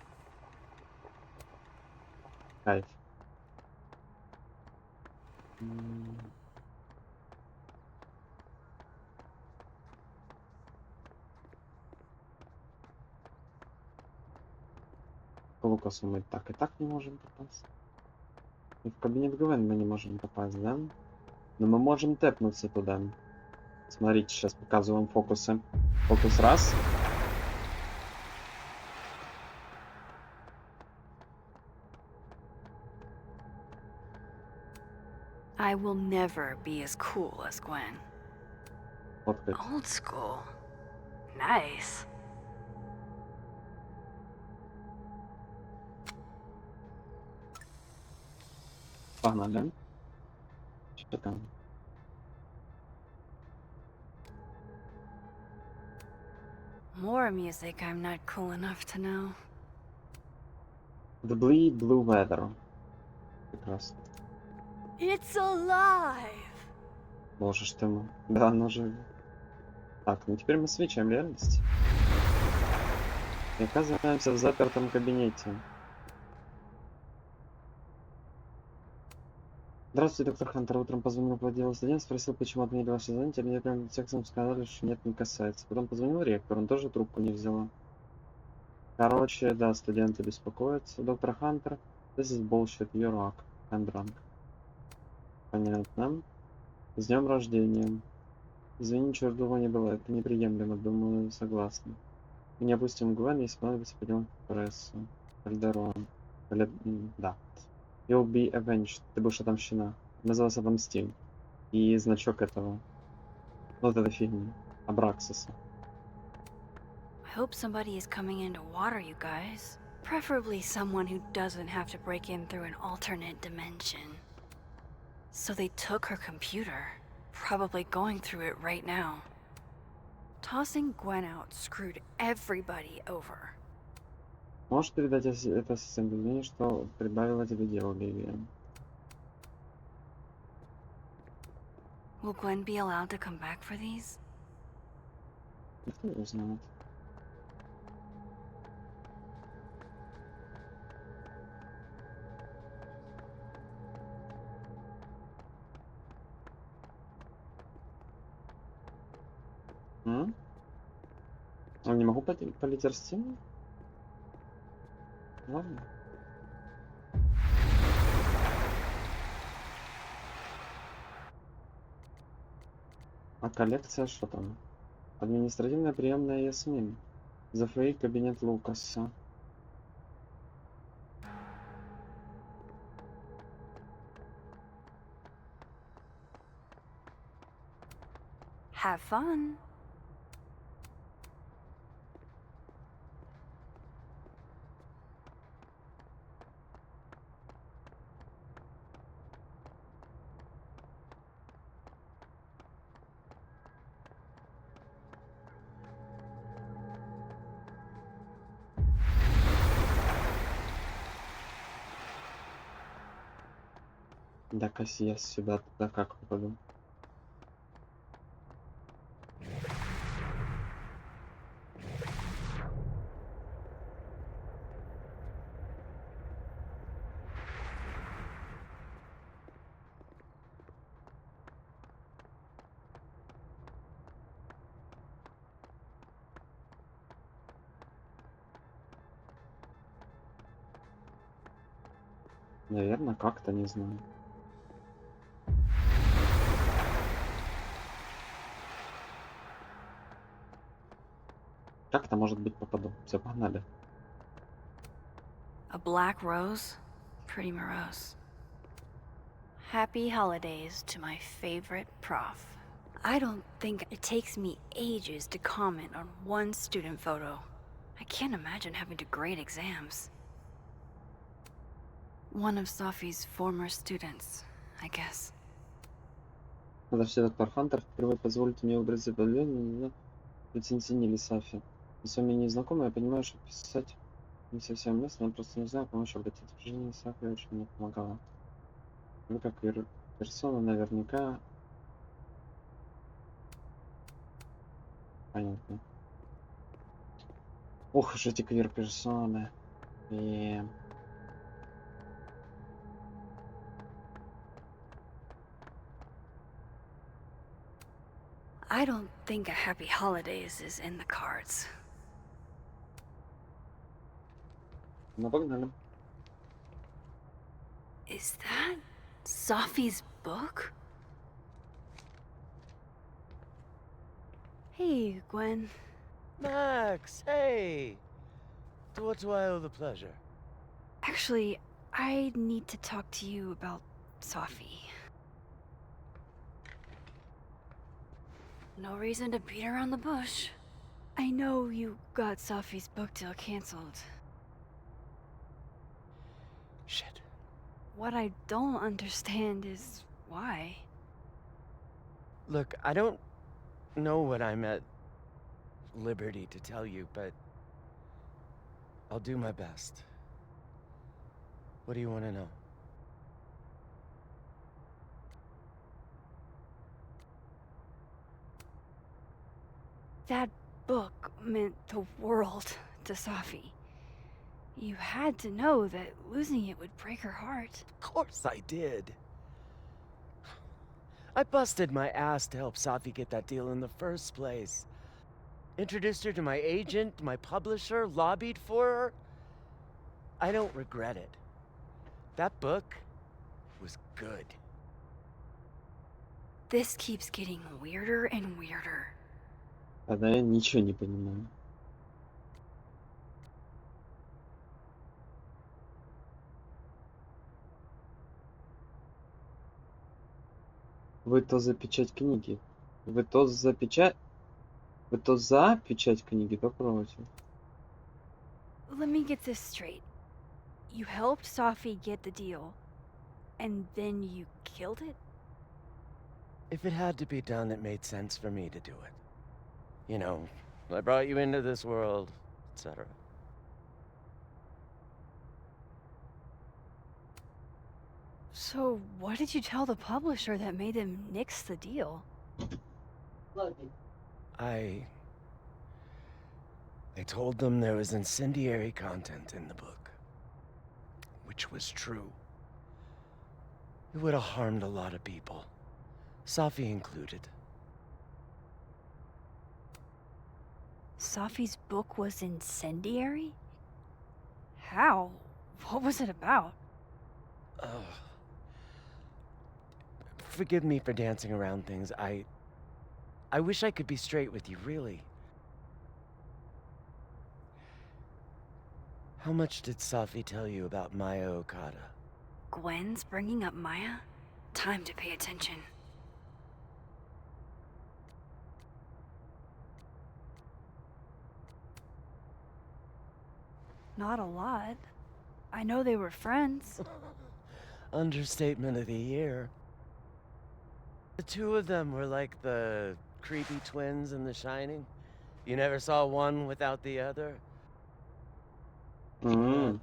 Кайф. К Лукасу мы так и так не можем попасть. И в кабинет Гвен мы не можем попасть, да? Но мы можем тэпнуться туда. Смотрите, сейчас показываю вам фокусы. Фокус раз.
I will never be as cool as Gwen.
Фоткать.
Old school. Nice.
Погнали. Что там?
More music I'm not cool enough to know.
The Bleed Blue Weather. Прекрасно.
It's alive!
Боже ж ты мой. Да, оно же... Так, ну теперь мы свечаем реальность. И оказываемся в запертом кабинете. Здравствуйте, доктор Хантер. Утром позвонил владелец студент, спросил, почему отменили ваше занятие. Мне прям текстом сказали, что нет, не касается. Потом позвонил ректор, он тоже трубку не взяла. Короче, да, студенты беспокоятся. Доктор Хантер, this is bullshit, you rock. I'm drunk. Понятно. С днем рождения. Извини, ничего другого не было. Это неприемлемо, думаю, согласна. Мы не опустим Гвен, если понадобится, пойдем в прессу. Каледон. Да. You'll be avenged. Ты будешь отомщена. Мы за вас отомстим. И значок этого. Вот эта фигня. Абраксиса.
I hope somebody is coming in to water you guys. Preferably someone who doesn't have to break in through an alternate dimension. So they took her computer. Probably going through it right now. Tossing Gwen out screwed everybody over.
Можешь передать это ассистенту? Извини, что прибавила тебе дело, Вивиан.
Will Gwen be allowed to come back for these?
Никто не знает. Не могу полететь. Ладно. А коллекция что там? Административная приемная Ясмин. Зафрей кабинет Лукаса.
Have fun.
Да коси я сюда туда как попаду? Наверное, как-то, не знаю. Как-то, может быть, попаду. Все, погнали.
A black rose? Pretty morose. Happy holidays to my favorite prof. I don't think it takes me ages to comment on one student photo. I can't imagine having to grade exams. One of Safi's former students, I guess.
Подожди, этот пархантер, впервые позвольте мне выбрать заявление, оценили Сафи. Мы с вами не знакомы, я понимаю, что писать не совсем уместно, я просто не знаю, помочь обратиться к жизни Сафи очень мне помогала. Вы как персона наверняка... Понятно. Ох уж эти квир-персоны. И...
I don't think a happy holidays is in the cards.
Ну, погнали.
Is that Safi's book? Hey, Gwen.
Max, hey! To what do I owe the pleasure?
Actually, I need to talk to you about Safi. No reason to beat around the bush. I know you got Safi's book deal canceled.
Shit.
What I don't understand is why.
Look, I don't know what I'm at liberty to tell you, but I'll do my best. What do you want to know?
That book meant the world to Safi. You had to know that losing it would break her heart.
Of course I did. I busted my ass to help Safi get that deal in the first place. Introduced her to my agent, my publisher, lobbied for her. I don't regret it. That book was good.
This keeps getting weirder and weirder.
Тогда я ничего не понимаю. Вы то за печать книги. Вы то за печать книги, то против.
Let me get this straight. You helped Safi get the deal, and then you killed it?
If it had to be done, it made sense for me to do it. You know, I brought you into this world, etc.
So, what did you tell the publisher that made them nix the deal?
I told them there was incendiary content in the book, which was true. It would have harmed a lot of people, Safi included.
Safi's book was incendiary? How? What was it about?
Forgive me for dancing around things. I wish I could be straight with you, really. How much did Safi tell you about Maya Okada?
Gwen's bringing up Maya? Time to pay attention. Not a lot. I know they were friends.
Understatement of the year. The two of them were like the creepy twins in The Shining. You never saw one without the other.
Mm.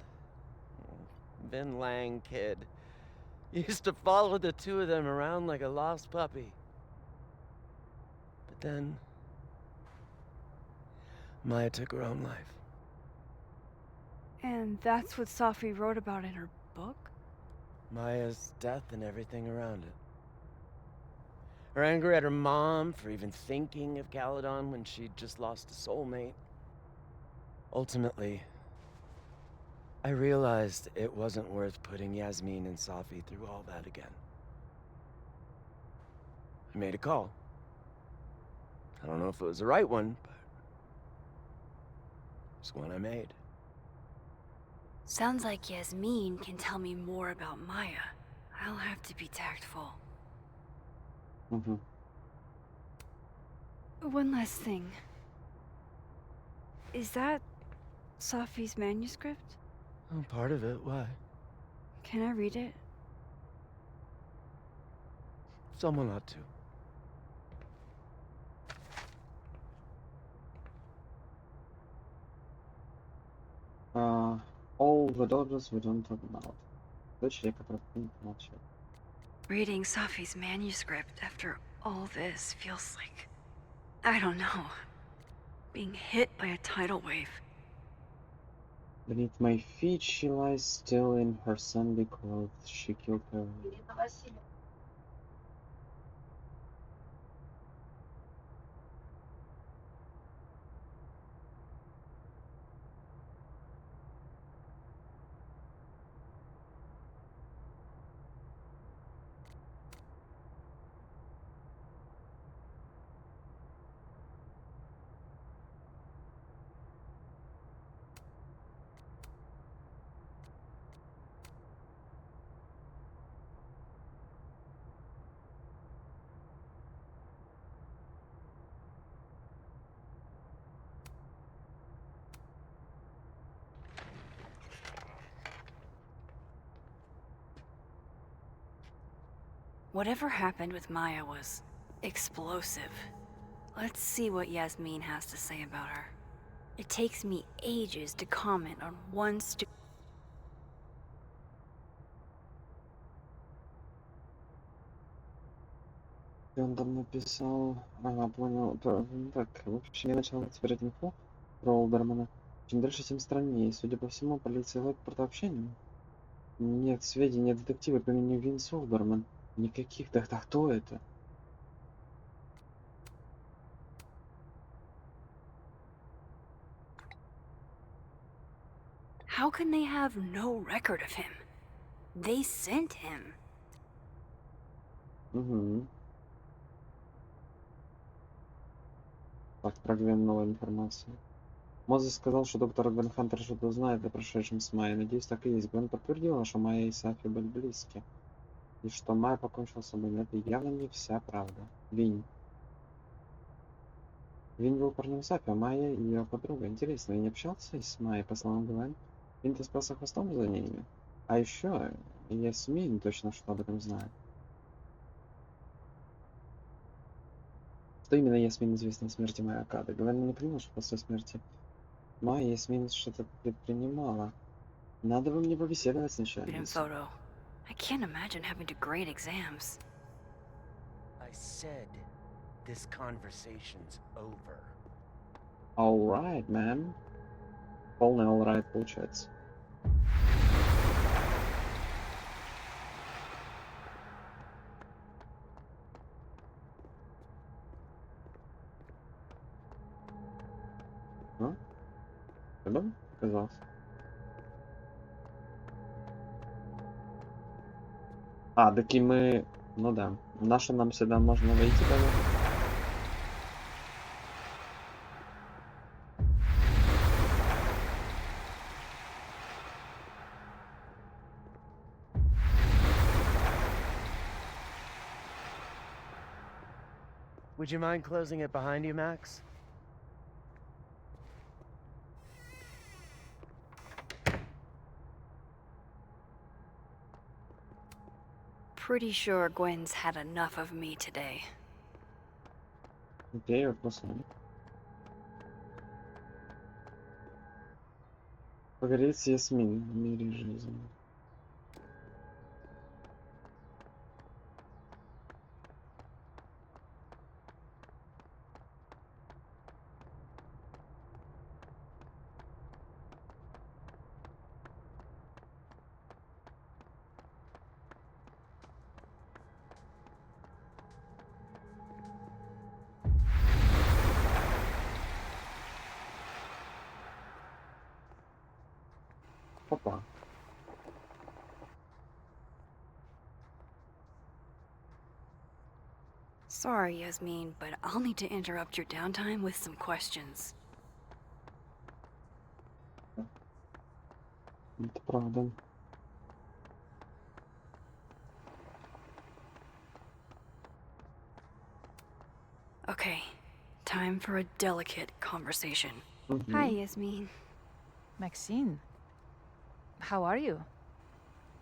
Vin Lang kid. Used to follow the two of them around like a lost puppy. But then Maya took her own life.
And that's what Safi wrote about in her book?
Maya's death and everything around it. Her anger at her mom for even thinking of Kaladan when she'd just lost a soulmate. Ultimately, I realized it wasn't worth putting Yasmin and Safi through all that again. I made a call. I don't know if it was the right one, but it's one I made.
Sounds like Yasmin can tell me more about Maya. I'll have to be tactful.
Mhm.
One last thing. Is that Safi's manuscript?
Oh, part of it. Why?
Can I read it?
Someone ought to.
All the daughters we don't talk about. Дочери, которые помолчали.
Reading Safi's manuscript after all this feels like, I don't know, being hit by a tidal wave.
Beneath my feet, she lies still in her Sunday clothes. She killed her.
Whatever happened with Maya was explosive. Let's see what Yasmin has to say about her. It takes me ages to comment on one
Он там написал... Ага, понял. Так, в общем, я начал собирать инфу про Олдермана. Чем дальше, тем страннее. Судя по всему, полиция ловит протообщение. Нет сведений о детективе по имени Винс Олдерман. Никаких. Да кто это?
How can they have no record of him? They sent him.
Угу. Так, про Гвен новая информация. Мозес сказал, что доктор Гвен Хантер что-то знает о прошедшем с Майей. Надеюсь, так и есть. Гвен подтвердила, что Майя и Сафи были близки. И что Майя покончила с собой. Но это явно не вся правда. Винь. Винь был парнем Сафи, а Майя ее подруга. Интересно, я не общался с Майей, по словам Гвен? Винь таскался хвостом за ними. А еще Ясмин точно что об этом знает. Что именно Ясмин известно о смерти Майи Окады? Гвен не понял, что после смерти Майи Ясмин что-то предпринимала. Надо бы мне побеседовать с начальницей.
Photo. I can't imagine having to grade exams.
I said this conversation's over.
All right, man. Полный all right получается. Тебе показалось? А, таки мы... Ну да. На что нам сюда можно выйти тогда?
Would you mind closing it behind you, Max?
Pretty sure Gwen's had enough of me today.
Окей, вопросом. Поговорить с Ясмин в мире жизни. Опа.
Sorry, Yasmin, but I'll need to interrupt your downtime with some questions.
Это правда.
Okay, time for a delicate conversation.
Мгм.
Hi, Yasmin.
Maxine, how are you?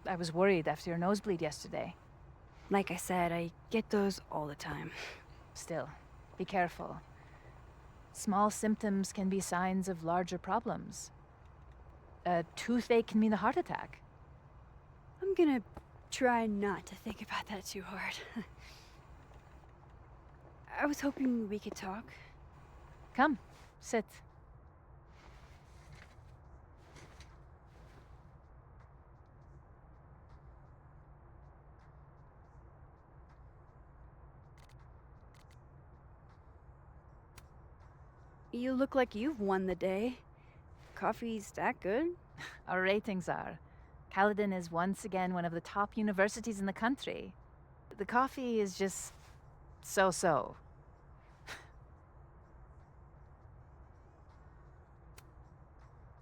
I was worried after your nosebleed yesterday.
Like I said, I get those all the time.
Still, be careful. Small symptoms can be signs of larger problems. A toothache can mean a heart attack.
I'm gonna try not to think about that too hard. I was hoping we could talk.
Come, sit.
You look like you've won the day. Coffee's that good?
Our ratings are. Kaladen is once again one of the top universities in the country. The coffee is just so-so.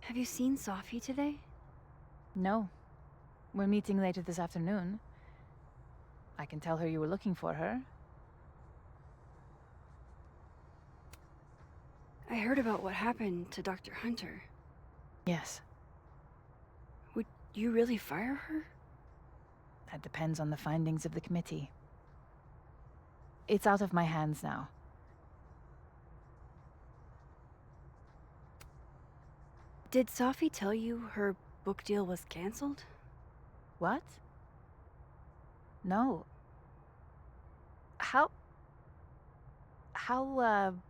Have you seen Saffi today?
No. We're meeting later this afternoon. I can tell her you were looking for her.
I heard about what happened to Dr. Hunter.
Yes.
Would you really fire her?
That depends on the findings of the committee. It's out of my hands now.
Did Saffi tell you her book deal was canceled?
What? No. How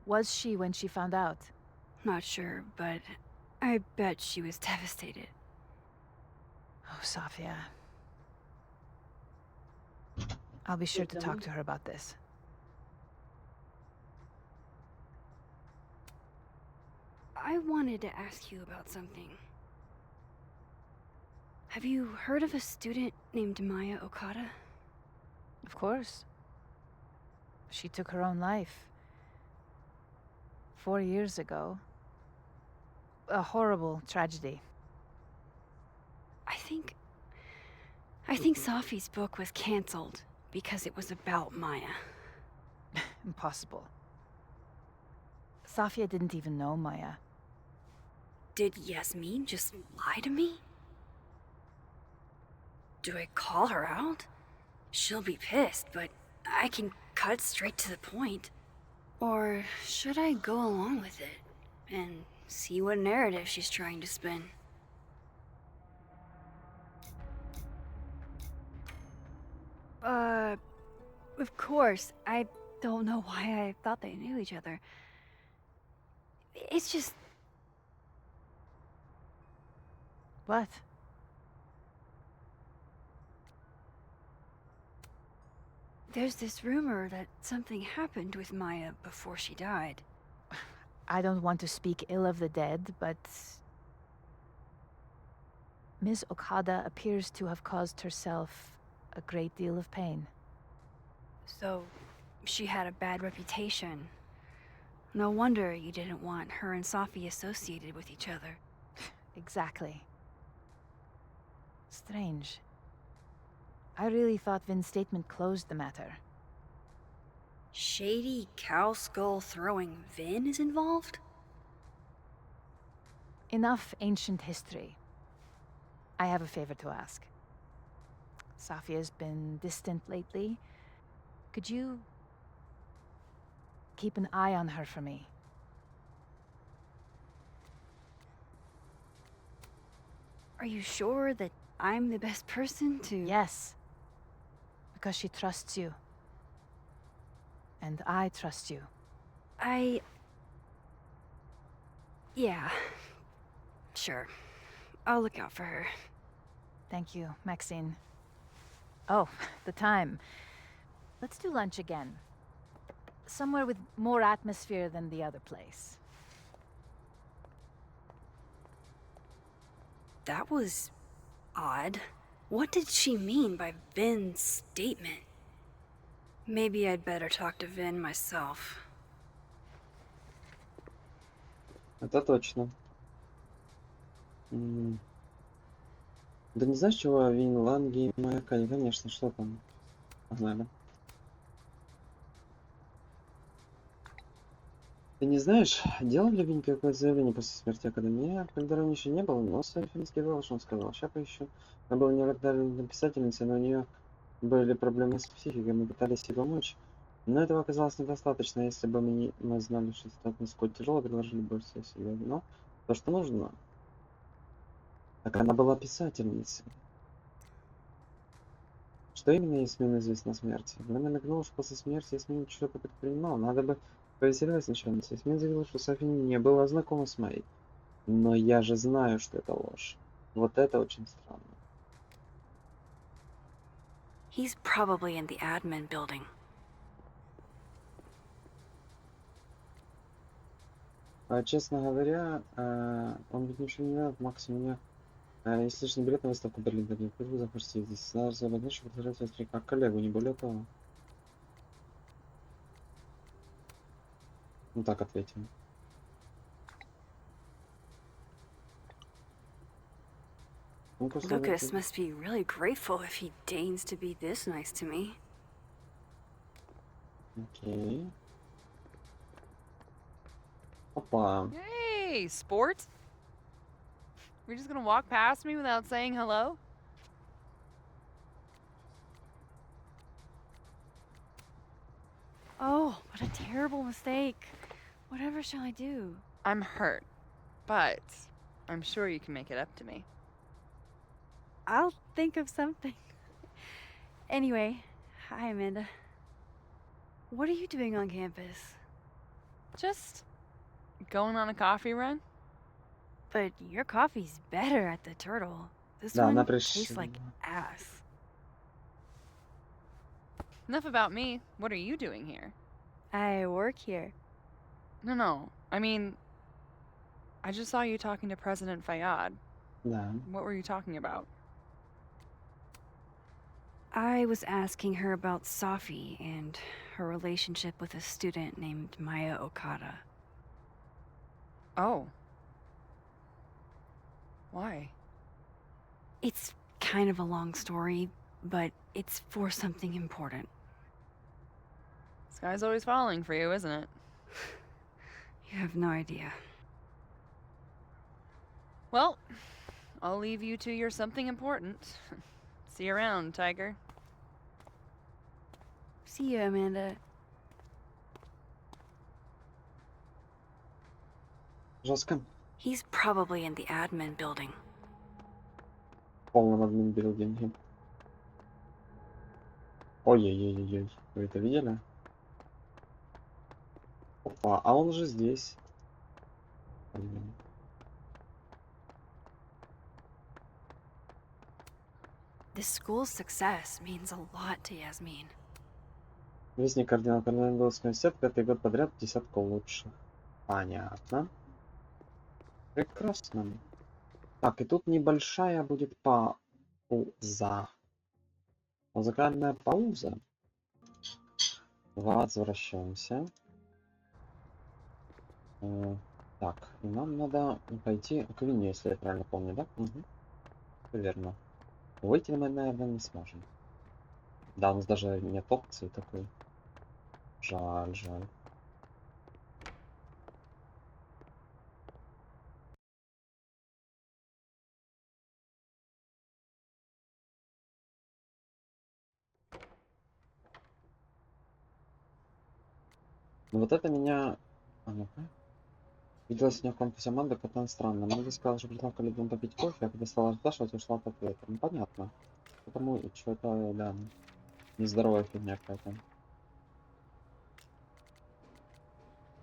was she when she found out?
Not sure, but I bet she was devastated.
Oh, Safia. I'll be sure to talk to her about this.
I wanted to ask you about something. Have you heard of a student named Maya Okada?
Of course. She took her own life. 4 years ago. A horrible tragedy.
I think Safi's book was canceled because it was about Maya.
Impossible. Safia didn't even know Maya.
Did Yasmin just lie to me? Do I call her out? She'll be pissed, but I can cut straight to the point. Or should I go along with it and see what narrative she's trying to spin? Of course. I don't know why I thought they knew each other. It's just...
What?
There's this rumor that something happened with Maya before she died.
I don't want to speak ill of the dead, but Ms. Okada appears to have caused herself a great deal of pain.
So, she had a bad reputation. No wonder you didn't want her and Saffi associated with each other.
Exactly. Strange. I really thought Vin's statement closed the matter.
Shady cow skull throwing Vin is involved?
Enough ancient history. I have a favor to ask. Saffi has been distant lately. Could you keep an eye on her for me?
Are you sure that I'm the best person to...
Yes. Because she trusts you. And I trust you.
Yeah. Sure. I'll look out for her.
Thank you, Maxine. Oh, the time. Let's do lunch again. Somewhere with more atmosphere than the other place.
That was odd. What did she mean by Vin's statement? Maybe I'd better talk to Vin myself.
Это точно. Да не знаешь чего, Винланги, маяка, конечно, что там? Погнали. Ты не знаешь, делал ли Винь какое-то заявление после смерти Академии? Каледона еще не было, но Сафи не скрывала, что он сказал. Сейчас поищу. Она была неординарной писательницей, но у нее были проблемы с психикой, мы пытались ей помочь. Но этого оказалось недостаточно. Если бы мы знали, что ситуация насколько тяжело, предложили бы все себе. Но то, что нужно. Так она была писательницей. Что именно Ясмин известно о смерти? Она намекнула, что после смерти Ясмин что-то предпринимал. Надо бы повеселилась начальница. Ясмин заявила, что Сафи не была знакома с моей. Но я же знаю, что это ложь. Вот это очень странно.
He's probably in the admin building.
Честно говоря, он ведь ничего не знает. Макс, у меня есть лишний билет на выставку Берлина. Хоть вы захочете здесь. Надо разобрать, чтобы фотографировать как коллегу, не более того. Ну так ответим.
Lucas must be really grateful if he deigns to be this nice to me.
Окей. Опа.
Hey, sport! You're just gonna walk past me without saying hello?
Oh, what a terrible mistake. Whatever shall I do?
I'm hurt, but I'm sure you can make it up to me.
I'll think of something. Anyway, hi Amanda. What are you doing on campus?
Just going on a coffee run?
But your coffee's better at the Turtle. This
Да, она
one tastes like
пришла.
ass.
Enough about me. What are you doing here?
I work here.
No. I mean, I just saw you talking to President Fayyad.
Да.
What were you talking about?
I was asking her about Saffi and her relationship with a student named Maya Okada.
Oh. Why?
It's kind of a long story, but it's for something important.
Sky's always falling for you, isn't it?
You have no idea.
Well, I'll leave you to your something important. See you around, Tiger.
See you, Amanda.
Жестко.
He's probably in the admin building.
В полном админ-билдинге. Ой-ой-ой-ой. Вы это видели? Опа, а он же здесь. Блин.
This school's success means a lot to Yasmin.
Вестник кардинал Каледонский университет, 5-й год подряд в десятку лучших. Понятно. Прекрасно. Так, и тут небольшая будет пауза. Музыкальная пауза. Возвращаемся. Так, и нам надо пойти к Вине, если я правильно помню, да? Угу. Верно. Выйти мы, наверное, не сможем. Да, у нас даже нет опции такой. Жаль, жаль. Ну вот это меня... А ну-ка. Видела сегодня в кампусе Аманда, как-то странно. Аманда сказала, что пришла в Каледон попить кофе, а когда стала спрашивать, ушла по ответу. Ну понятно. Потому что это, да, нездоровая фигня какая-то.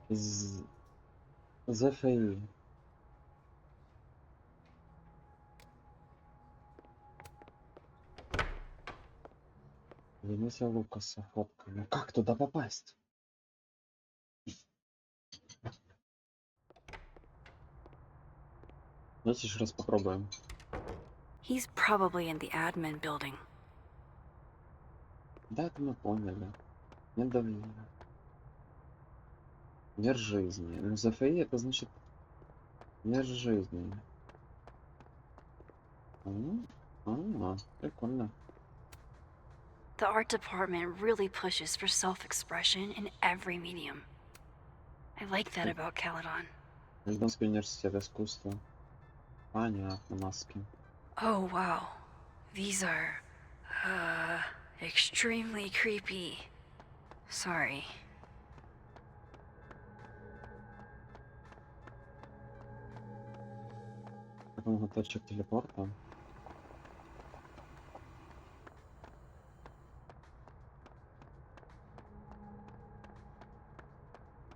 Из ЗФИ. Винуса Лукаса фотка. Ну как туда попасть? Давайте еще раз попробуем.
He's probably in the admin building.
Да, это мы поняли. Нет доверия. Мир жизни. Ну, ЗФИ это значит мир жизни. Прикольно.
The art department really pushes for self-expression in every medium. I like that about Kаледон.
Каледонский университет искусства. Понятно, маски.
Oh, wow. These are, extremely creepy. Sorry.
Как много точек телепорта.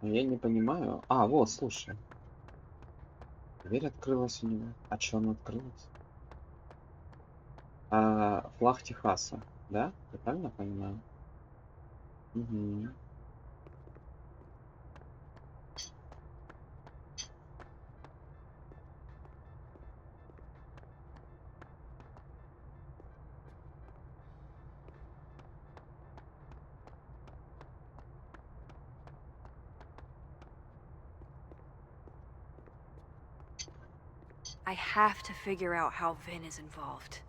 Я не понимаю. А, вот, слушай. Дверь открылась у него. А чё она открылась? Флаг Техаса, да? Я правильно понимаю? Угу.
I have to figure out how Vin is involved.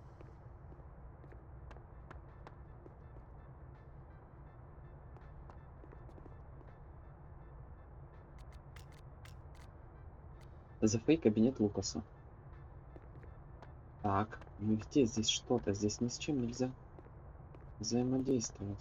ЗФИ кабинет Лукаса. Так, ну где здесь что-то? Здесь ни с чем нельзя взаимодействовать.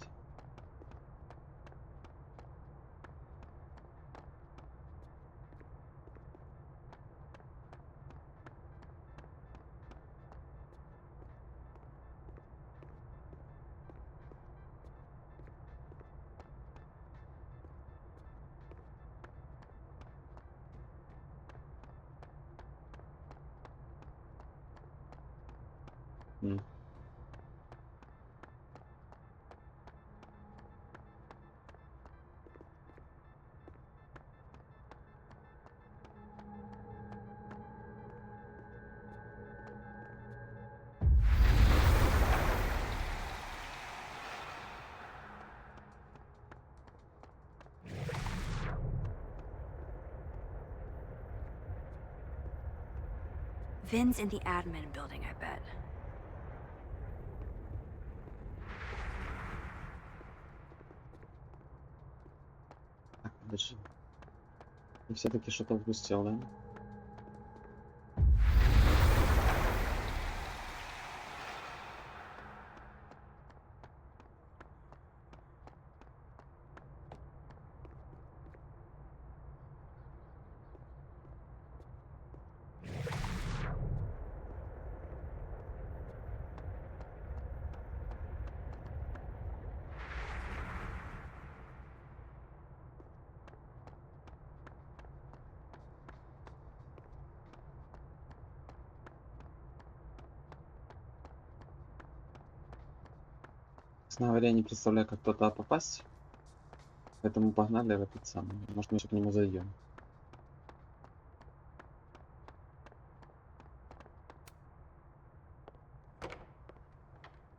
Vin's in the admin building, I bet.
Так, подожди. И все-таки что-то впустил, да? Честно говоря, я не представляю, как туда попасть. Поэтому погнали в этот самый. Может, мы еще к нему зайдем.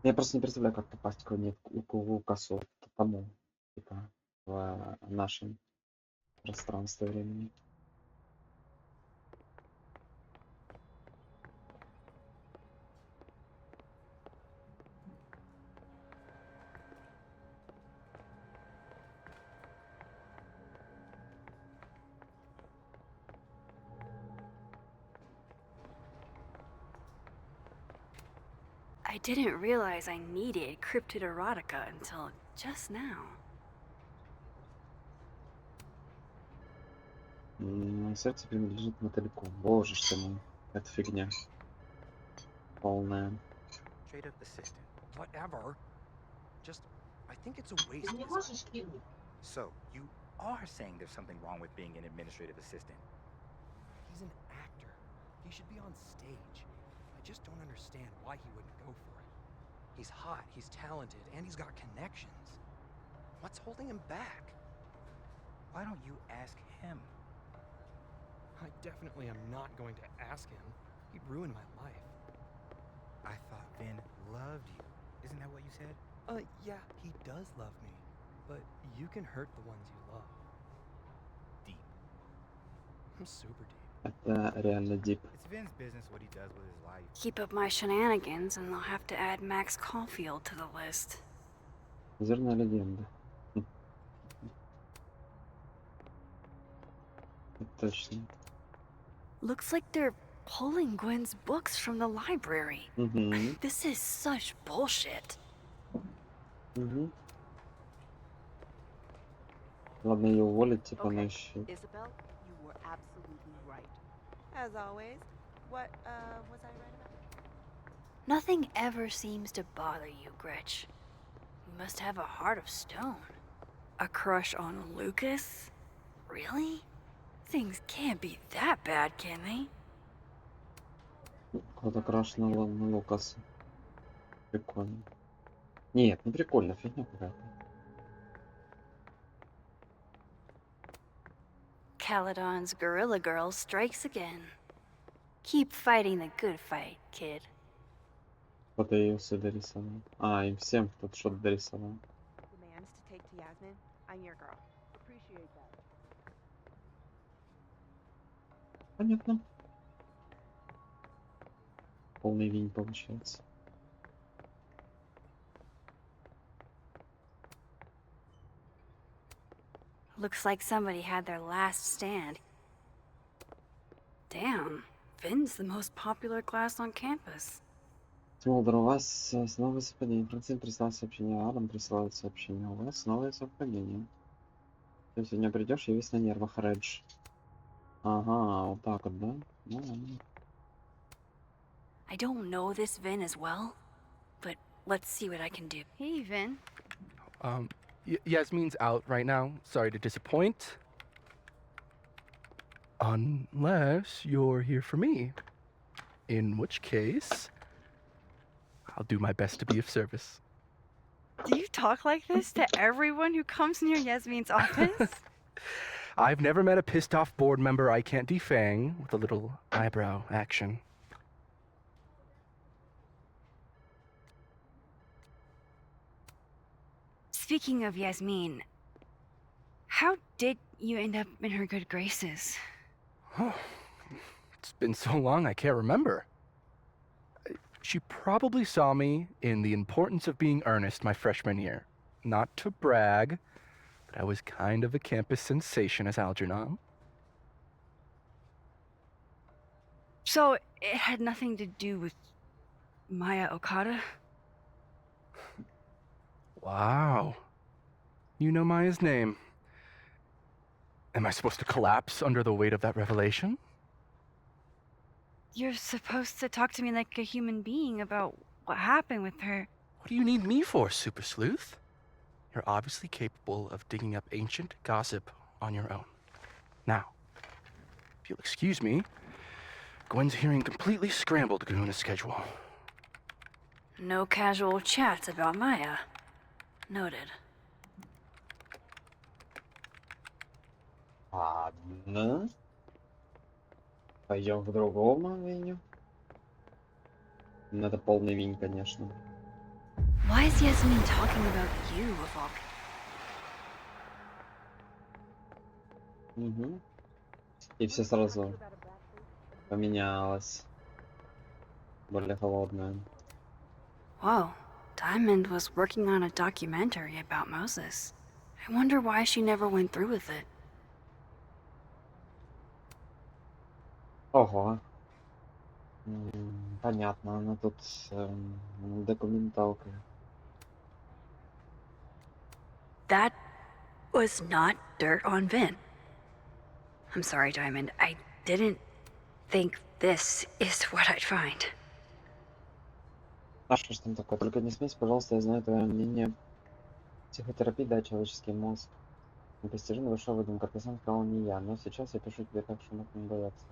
Я просто не представляю, как попасть к Лукасу, тому, типа, в нашем пространстве времени.
I didn't realize I needed cryptid erotica until just now.
Сердце принадлежит мотыльку. Боже ж ты мой. Это фигня. Полная.
Straight up assistant. Whatever. Just, I think it's a waste. Is all. So, you are saying there's something wrong with being an administrative assistant?
He's an actor. He should be on stage. I just don't understand why he wouldn't go for it. He's hot, he's talented, and he's got connections. What's holding him back?
Why don't you ask him?
I definitely am not going to ask him. He'd ruin my life.
I thought Vin loved you. Isn't that what you said?
Yeah, he does love me. But you can hurt the ones you love.
Deep.
I'm super deep.
Это реально дип.
It's Vin's business what he does with his life.
Keep up my shenanigans and I'll have to add Max Colfilд to the list.
Зерная легенда. Это точно.
Looks like they're pulling Gwen's books from the library. This is such bullshit.
Ладно, ее уволить, типа, она еще...
Isabel, you were absolutely right. As always. What, was I right about?
Nothing ever seems to bother you, Gretch. You must have a heart of stone. A crush on Lucas? Really? Things can't be that bad, can they?
Кто-то краш на Лукаса. Прикольно. Нет, не прикольно, фигня какая-то.
Caledon's Gorilla Girl strikes again. Keep fighting the good fight, kid.
Кто-то ее все дорисовал. А, им всем кто-то что-то дорисовал.
Demands to take to Yasmin. I'm your girl. Appreciate that.
Понятно. Полный винь получается.
Looks like somebody had their last stand. Damn, Vin's the most popular class on campus.
Смолдер, у вас снова совпадение. Францин прислал сообщение, Адам присылает сообщение. У вас снова совпадение. Ты сегодня придешь, я весь на нервах, Редж. Ага, вот так вот, да?
I don't know this Vin as well, but let's see what I can do.
Hey, Vin. Yasmin's out right now. Sorry to disappoint. Unless you're here for me. In which case, I'll do my best to be of service.
Do you talk like this to everyone who comes near Yasmin's office?
I've never met a pissed off board member I can't defang with a little eyebrow action.
Speaking of Yasmin, how did you end up in her good graces?
It's been so long I can't remember. She probably saw me in The Importance of Being Earnest my freshman year. Not to brag, but I was kind of a campus sensation as Algernon.
So it had nothing to do with Maya Okada?
Wow. You know Maya's name. Am I supposed to collapse under the weight of that revelation?
You're supposed to talk to me like a human being about what happened with her.
What do you need me for, Super Sleuth? You're obviously capable of digging up ancient gossip on your own. Now, if you'll excuse me, Gwen's hearing completely scrambled Kahuna schedule.
No casual chats about Maya. Noted.
Ладно. Пойдем к другому меню. Надо полный винь, конечно.
Why is Yasmin talking about you of all
Угу. И все сразу поменялось. Более холодное.
Whoa, Diamond was working on a documentary about Moses. I wonder why she never went through with it.
Ого. Понятно, она тут документалка.
That was not dirt on Vin. I'm sorry, Diamond. I didn't think this is what I'd find.
А что ж там такое? Только не смейся, пожалуйста, я знаю твое мнение. Психотерапия, да, человеческий мозг. Непостижимо душа выдумка. Ты сам сказал, не я. Но сейчас я пишу тебе так, что мог не бояться.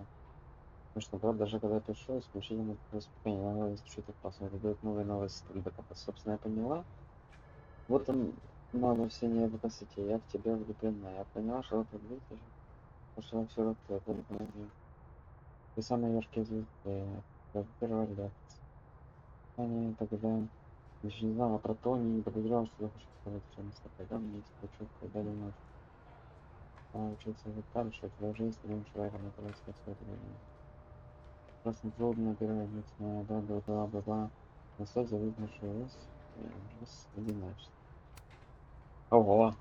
Потому что, правда, даже когда я пишу, исключительно успокоение, иногда слушать так просто. Это дает новые стиль. Собственно, я поняла. Вот он, мама, все не в красоте. Я в тебя влюблена. Я поняла, что это видишь. Потому что все это ты самые яркие звезды. Я первая лекция. Они тогда еще не знала про то, не подозревала, что я хочу сказать, что мы с тобой, да, мне хочу, когда думаешь, учиться в Италии, что у тебя уже есть другим человеком, это будет свое время. Просто трудно переводить на да, бла-бла-бла, на суть завиднейшую раз, одиночество. Ого!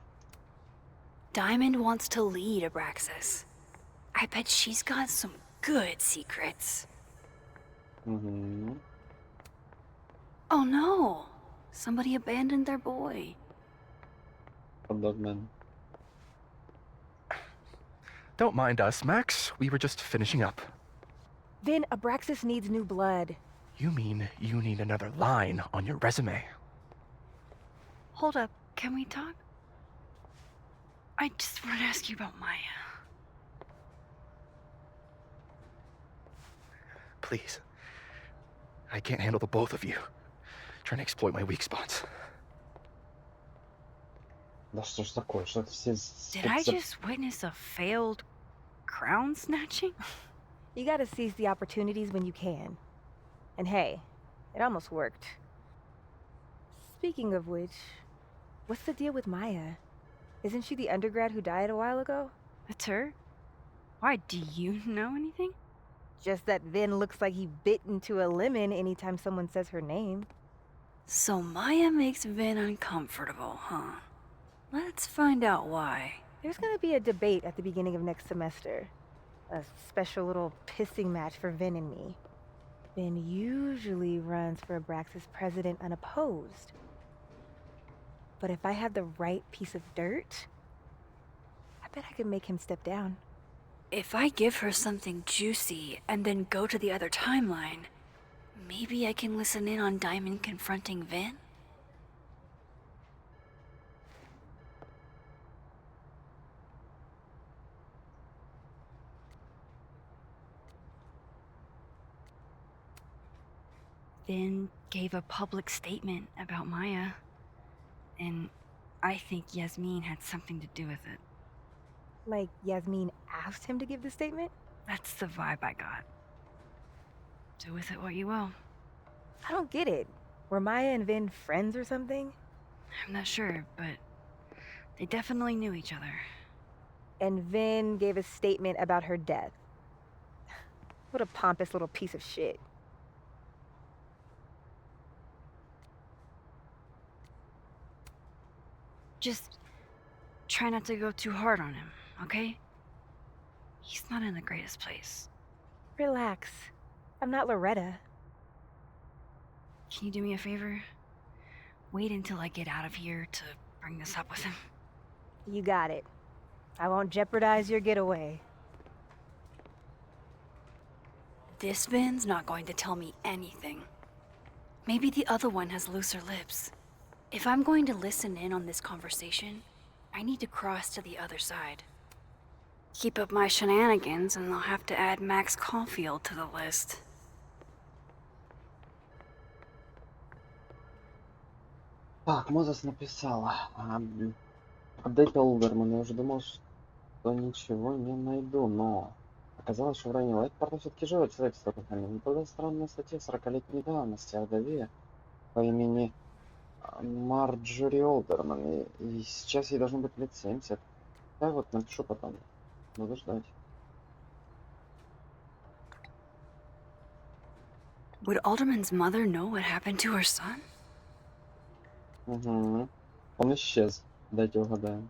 Diamond wants to lead Abraxas. I bet she's got some good secrets.
Угу.
Oh no! Somebody abandoned their boy.
Подобно.
Don't mind us, Max. We were just finishing up.
Vin, Abraxas needs new blood.
You mean you need another line on your resume?
Hold up, can we talk? I just want to ask you about Maya.
Please. I can't handle the both of you. Trying to exploit my weak spots.
Да что ж такое, что это все...
Did I just witness a failed crown snatching?
You gotta seize the opportunities when you can. And hey, it almost worked. Speaking of which, what's the deal with Maya? Isn't she the undergrad who died a while ago?
That's her? Why, do you know anything?
Just that Vin looks like he bit into a lemon anytime someone says her name.
So Maya makes Vin uncomfortable, huh? Let's find out why.
There's gonna be a debate at the beginning of next semester. A special little pissing match for Vin and me. Vin usually runs for Abraxas president unopposed. But if I have the right piece of dirt, I bet I can make him step down.
If I give her something juicy and then go to the other timeline, maybe I can listen in on Diamond confronting Vin? Vin gave a public statement about Maya, and I think Yasmin had something to do with it.
Like Yasmin asked him to give the statement?
That's the vibe I got. Do with it what you will.
I don't get it. Were Maya and Vin friends or something?
I'm not sure, but they definitely knew each other.
And Vin gave a statement about her death. What a pompous little piece of shit.
Just try not to go too hard on him, okay? He's not in the greatest place.
Relax. I'm not Loretta.
Can you do me a favor? Wait until I get out of here to bring this up with him.
You got it. I won't jeopardize your getaway.
This Vin's not going to tell me anything. Maybe the other one has looser lips. If I'm going to listen in on this conversation, I need to cross to the other side. Keep up my shenanigans and I'll have to add Max Colfild to the list.
Так, Мозес написала. Апдейтил Вермонте. Я уже думал, что ничего не найду, но оказалось, что в районе Лайтпорта все-таки живет человек с такой фамилией. Не была странная статья 40-летней давности о вдове по имени Марджори Олдерман. И сейчас ей должно быть лет 70. Я вот напишу потом. Буду ждать.
Would Alderman's mother know what happened to her son?
Угу. Он исчез. Дайте угадаем.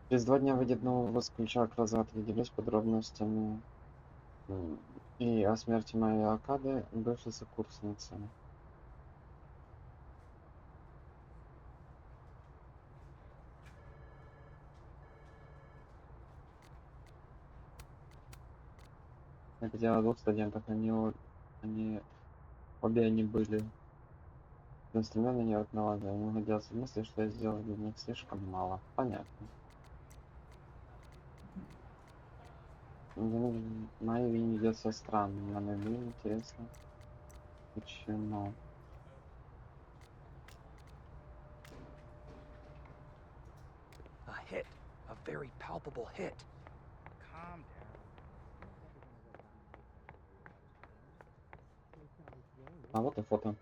Через 2 дня выйдет новый выпуск ключа к разгадке, делюсь подробностями и о смерти моей Акады, бывшей сокурсницы. Это дело о 2 студентах, обе они были инструменты не от налага. Я не надеялся в мысли, что я сделал для них слишком мало. Понятно. Мое имя ведется странно, но мне интересно, почему.
A hit. A very palpable hit.
Calm down.
А вот и фото.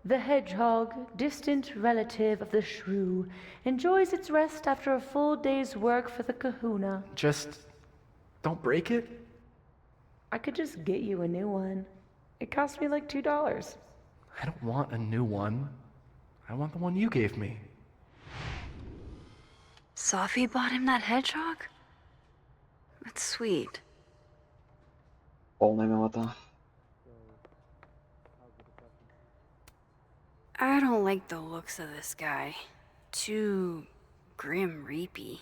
The hedgehog, distant relative of the shrew, enjoys its rest after a full day's work for the kahuna.
Just don't break it?
I could just get you a new one. It cost me like $2.
I don't want a new one. I want the one you gave me.
Safie bought him that hedgehog? That's sweet.
Полная милота.
I don't like the looks of this guy. Too grim reapy.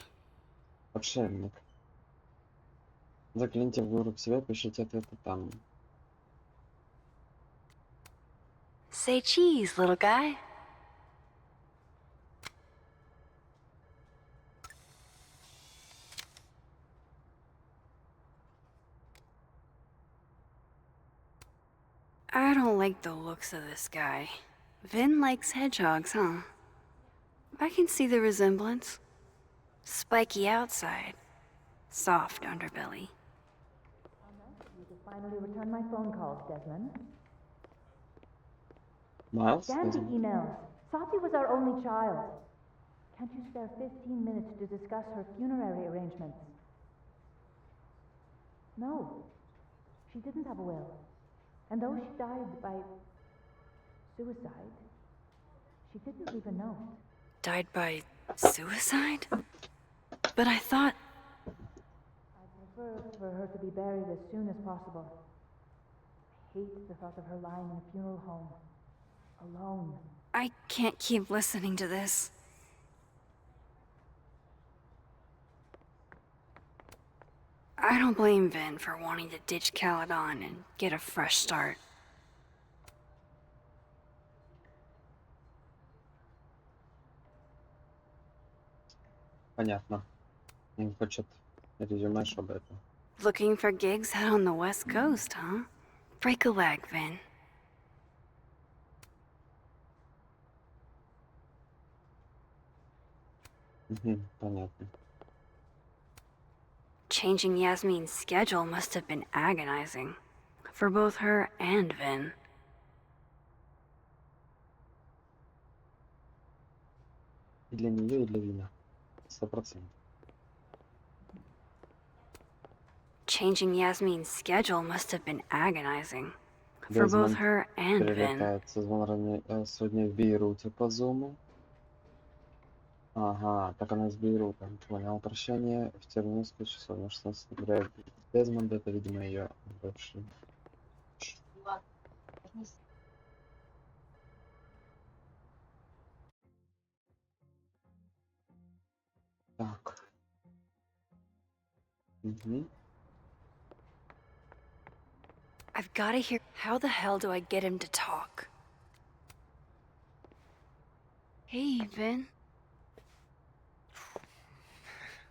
Отшельник. Загляните в группу себя, пишите ответы там.
Say cheese, little guy. I don't like the looks of this guy. Vin likes hedgehogs, huh? I can see the resemblance. Spiky outside, soft underbelly.
You can finally return my phone calls, Desmond.
Miles?
Damn the emails. Safie was our only child. Can't you spare 15 minutes to discuss her funerary arrangements? No. She didn't have a will. And though she died by suicide, she didn't leave a note.
Died by suicide? But I thought...
I prefer for her to be buried as soon as possible. I hate the thought of her lying in a funeral home. Alone.
I can't keep listening to this. I don't blame Vin for wanting to ditch Kaladan and get a fresh start.
Понятно. Он хочет резюме, чтобы это.
Looking for gigs out on the West Coast, huh? Break a leg, Vin.
Понятно.
Changing Yasmin's schedule must have been agonizing. For both her and Vin.
И для нее, и для Вина. 100%.
Changing Yasmin's schedule must have been agonizing. For both her and Vin.
Прилетает сегодня в Бейруте по зуму. Ага, так она из Бейрута. Понял. Прощание в тюрьму с часов на 16 ноября. Дезмонд, это, видимо, ее бывший. Так.
I've gotta hear. How the hell do I get him to talk? Hey, Vin.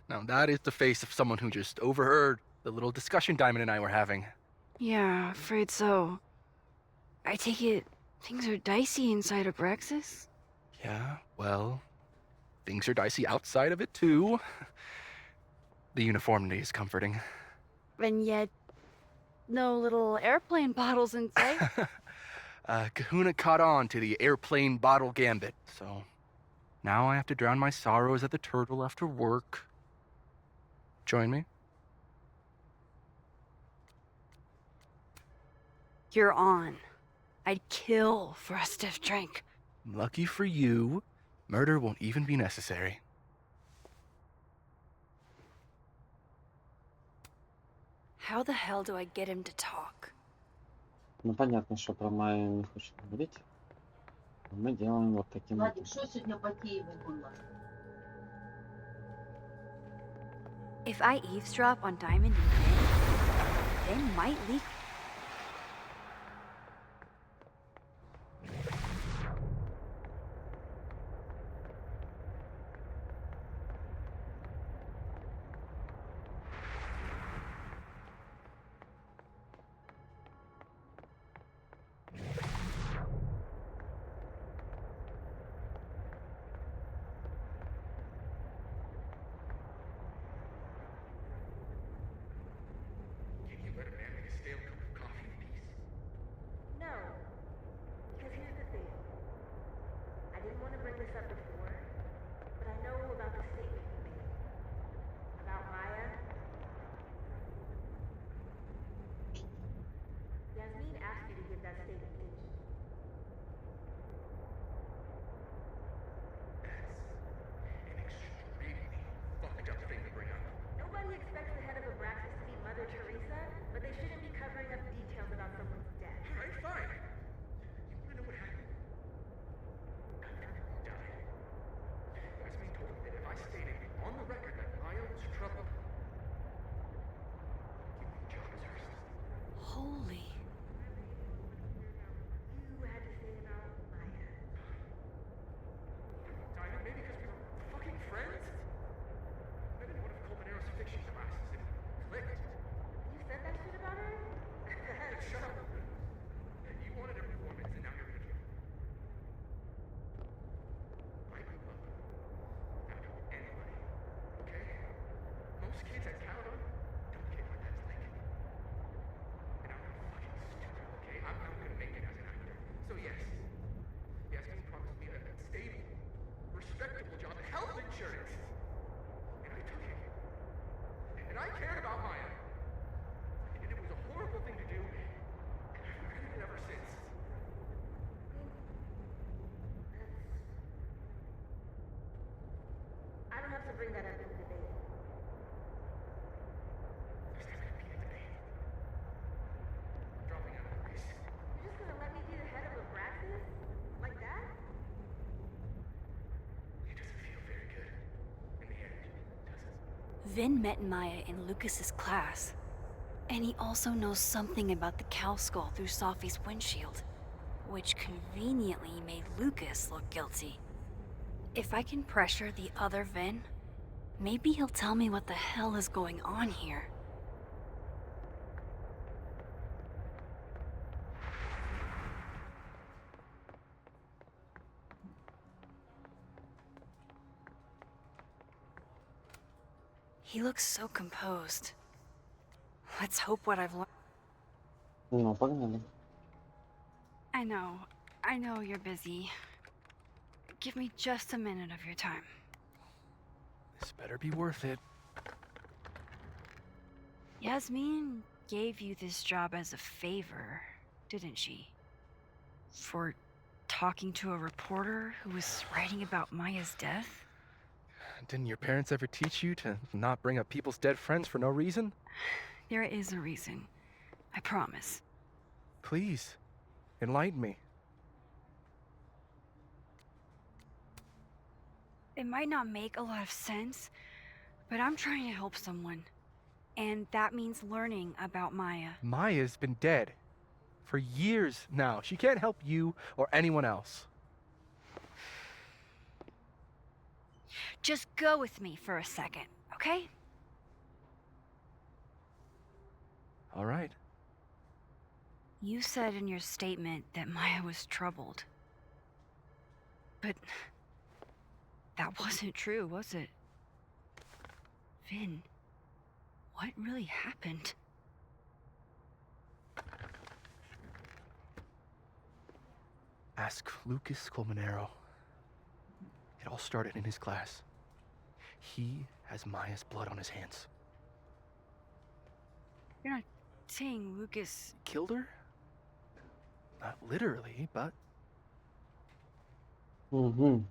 Now that is the face of someone who just overheard the little discussion Diamond and I were having.
Yeah, afraid so. I take it things are dicey inside of Brexis?
Yeah, well, things are dicey outside of it too. The uniformity is comforting.
And yet, no little airplane bottles in sight.
Kahuna caught on to the airplane bottle gambit, so now I have to drown my sorrows at the turtle after work. Join me?
You're on. I'd kill for a stiff drink.
Lucky for you, murder won't even be necessary.
How the hell do I get him to talk?
Ну, понятно, что про Майю не хочет говорить. Мы делаем вот таким вот.
If I eavesdrop on Diamond and Vin, they might leak.
No. Because here's the thing. I didn't want to bring this up before, but I know about the statement you made. About Maya. Yasmin asked you to give that statement, didn't she?
Fucked up thing to bring up.
Nobody expects the head of Abraxas to be Mother Teresa, but they shouldn't be covering up details about someone's death.
Alright, fine. You wanna know what happened? After he died, Yasmin told me that if I stated on the record that Maya was troubled, give me a job as her assistant.
Holy.
You had to say about Maya.
Diamond, maybe because we were fucking friends? I didn't want to Colmenaro's fiction classes. It clicked.
You said that shit about her?
Shut up. You wanted a performance, and now you're gonna give it. I grew up not knowing anybody. Okay? Most kids at Caledonia don't get what that's like. And I'm not fucking stupid, okay? I'm gonna make it as an actor. So yes, Yasmin promised me a stable, respectable job, health insurance. And I took it. And I cared about Maya. And it was a horrible thing to do. And I've regretted it ever since.
I don't have to bring that up in the debate.
There's not gonna be a debate. I'm dropping out of the race.
You're just gonna let me be the head of Abraxas? Like that?
It doesn't feel very good. In the end, does it?
Vin met Maya in Lucas's class. And he also knows something about the cow skull through Safi's windshield, which conveniently made Lucas look guilty. If I can pressure the other Vin, maybe he'll tell me what the hell is going on here. He looks so composed. Let's hope what I've learned.
Ну, погнали.
I know you're busy. Give me just a minute of your time.
This better be worth it.
Yasmin gave you this job as a favor, didn't she? For talking to a reporter who was writing about Maya's death?
Didn't your parents ever teach you to not bring up people's dead friends for no reason?
There is a reason. I promise.
Please, enlighten me.
It might not make a lot of sense, but I'm trying to help someone. And that means learning about Maya.
Maya's been dead for years now. She can't help you or anyone else.
Just go with me for a second, okay?
All right.
You said in your statement that Maya was troubled. But that wasn't true, was it? Vin, what really happened?
Ask Lucas Colmenero. It all started in his class. He has Maya's blood on his hands.
You're not saying Lucas
killed her? Not literally, but
Угу.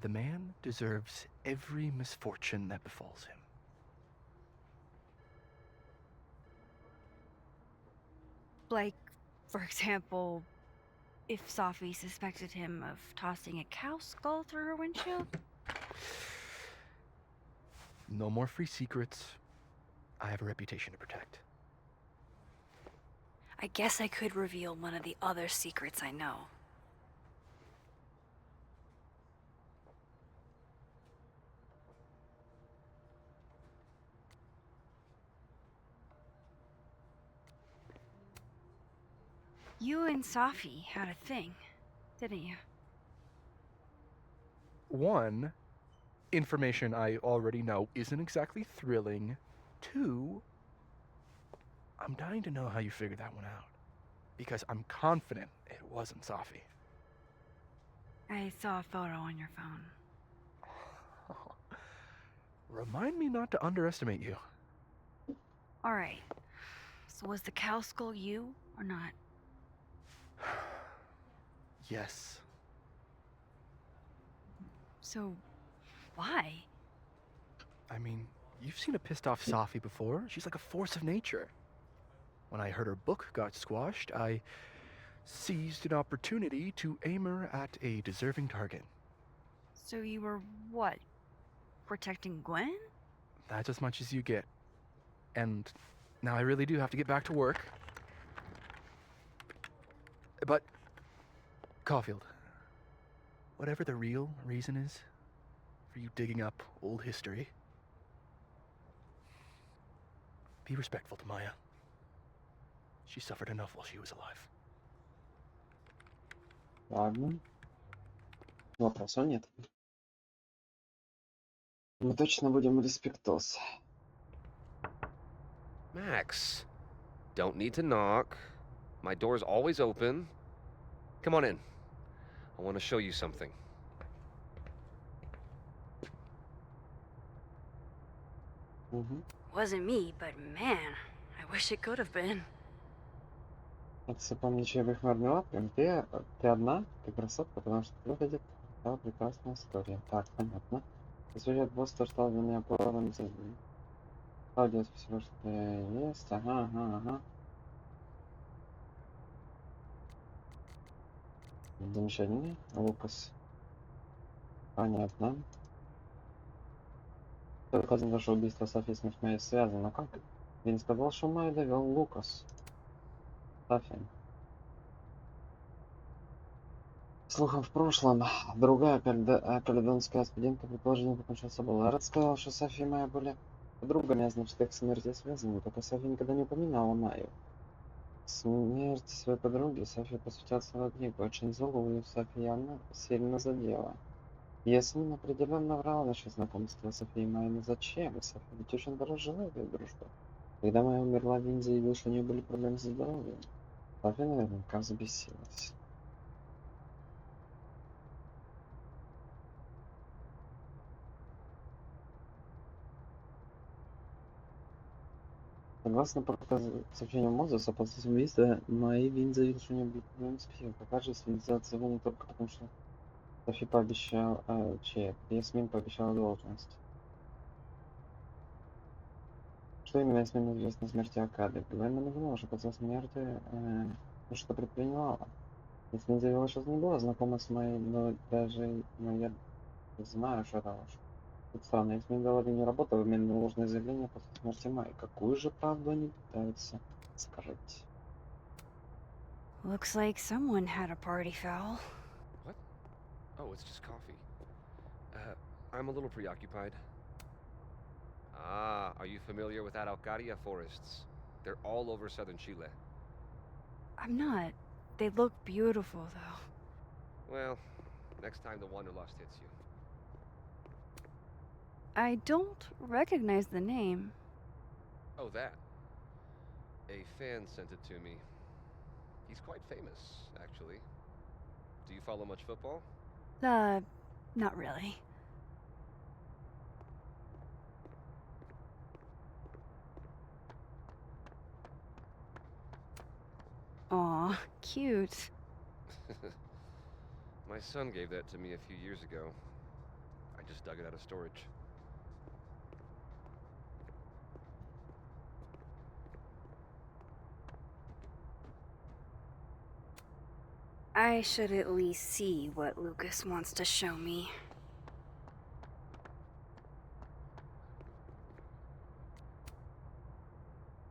the man deserves every misfortune that befalls him.
Like, for example, if Safie suspected him of tossing a cow skull through her windshield?
No more free secrets. I have a reputation to protect.
I guess I could reveal one of the other secrets I know. You and Safie had a thing, didn't you?
One, information I already know isn't exactly thrilling. Two, I'm dying to know how you figured that one out. Because I'm confident it wasn't Safie.
I saw a photo on your phone.
Remind me not to underestimate you.
Alright. So was the cow skull you, or not?
Yes.
So, why?
I mean, you've seen a pissed off Safie before. She's like a force of nature. When I heard her book got squashed, I seized an opportunity to aim her at a deserving target.
So you were, what, protecting Gwen?
That's as much as you get. And now I really do have to get back to work. But, Caulfield, whatever the real reason is for you digging up old history, be respectful to Maya. She suffered enough while she was alive.
Ладно. Вопросов нет. Мы точно будем респектос.
Max, don't need to knock. My door's always open. Come on in. I want to show you something.
Wasn't me, but man, I wish it could have been.
Если помнишь, я хмарный лапкой, ты одна, ты красотка, потому что ты выглядит прекрасная история. Так, понятно. Сюжет босс тоже стал для меня полным задним. Клаудия, спасибо, что есть. Ага. Замечательно. Лукас. Понятно. Доказано, что убийство Сафи и смерть Майи связано. Но как? Вин сказал, что Майю довел Лукас. Сафи. Слухом в прошлом, другая каледонская студентка предположение покончился была. Рад сказал, что Сафи и Майя были подругами, а значит их смерти связаны. Только Сафи никогда не упоминала Майю. Смерть своей подруги Сафи посвятила свою книгу. Очень злую Сафи явно сильно задела. Ясмин определенно врала насчет знакомства Софии и Майи, но зачем? Софи ведь очень дорожила этой дружбой. Когда Майя умерла, Вин заявил, что у нее были проблемы с здоровьем. Софи наверняка взбесилась. Согласно сообщению Мозеса, после самоубийства Майи Вин заявил, что у нее были проблемы с психикой. Кажется, Вин сделал его не только потому, что Софи пообещал, Ясмин пообещала должность. Что именно Ясмин известно о смерти Акады? Гвен намекнула, что после смерти что предпринимала. Ясмин заявила, что не была знакома с Майей, но я знаю, что это ложь. Тут странно, Ясмин дала Вине работу в обмен на ложное заявление после смерти Майи. Какую же правду они пытаются скрыть?
Looks like someone had a party foul.
What? Oh, it's just coffee. I'm a little preoccupied. Ah, are you familiar with Araucaria forests? They're all over southern Chile.
I'm not. They look beautiful, though.
Well, next time the wanderlust hits you.
I don't recognize the name.
Oh, that. A fan sent it to me. He's quite famous, actually. Do you follow much football?
Not really. Aw, cute.
My son gave that to me a few years ago. I just dug it out of storage.
I should at least see what Lucas wants to show me.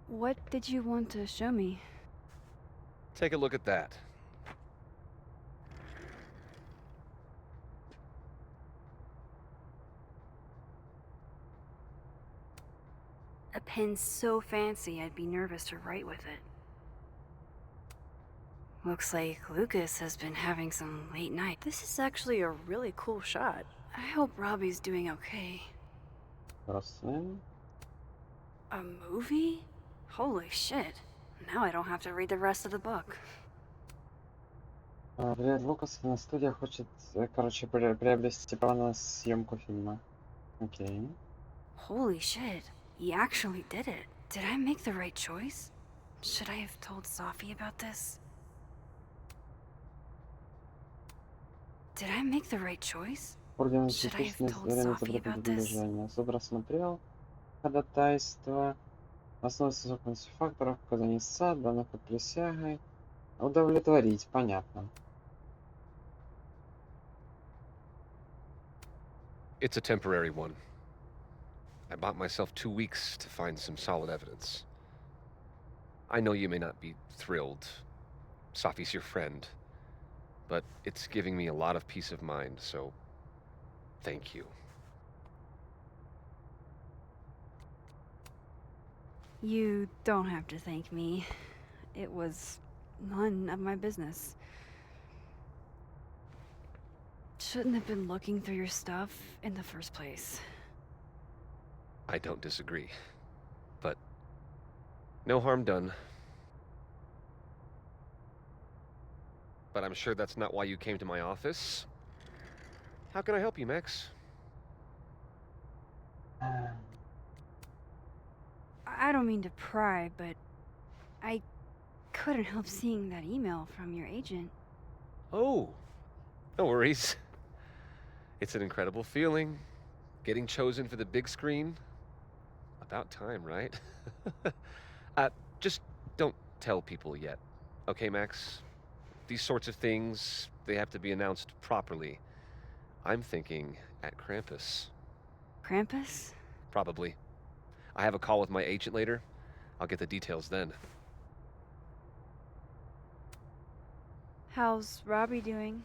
What did you want to show me?
Take a look at that.
A pen so fancy I'd be nervous to write with it. Looks like Lucas has been having some late night. This is actually a really cool shot. I hope Robbie's doing okay.
Просто.
A movie? Holy shit. Now I don't have to read the rest of the book.
Привет, Лукас. На студия хочет, короче, приобрести право на съемку фильма. Окей.
Holy shit. He actually did it. Did I make the right choice? Should I have told Safи about this? Did I make the right choice?
Орден
Should I have
частичность
told
время
Safi about this?
продолжения. Суд рассмотрел ходатайство, основываясь на совокупности факторов, показаний истца, данных под присягой. Удовлетворить, понятно.
It's a temporary one. I bought myself 2 weeks to find some solid evidence. I know you may not be thrilled. Safi's your friend. But it's giving me a lot of peace of mind, so thank you.
You don't have to thank me. It was none of my business. Shouldn't have been looking through your stuff in the first place.
I don't disagree. But no harm done. But I'm sure that's not why you came to my office. How can I help you, Max?
I don't mean to pry, but I couldn't help seeing that email from your agent.
Oh, no worries. It's an incredible feeling. Getting chosen for the big screen. About time, right? Just don't tell people yet. Okay, Max? These sorts of things, they have to be announced properly. I'm thinking at Krampus.
Krampus?
Probably. I have a call with my agent later. I'll get the details then.
How's Robbie doing?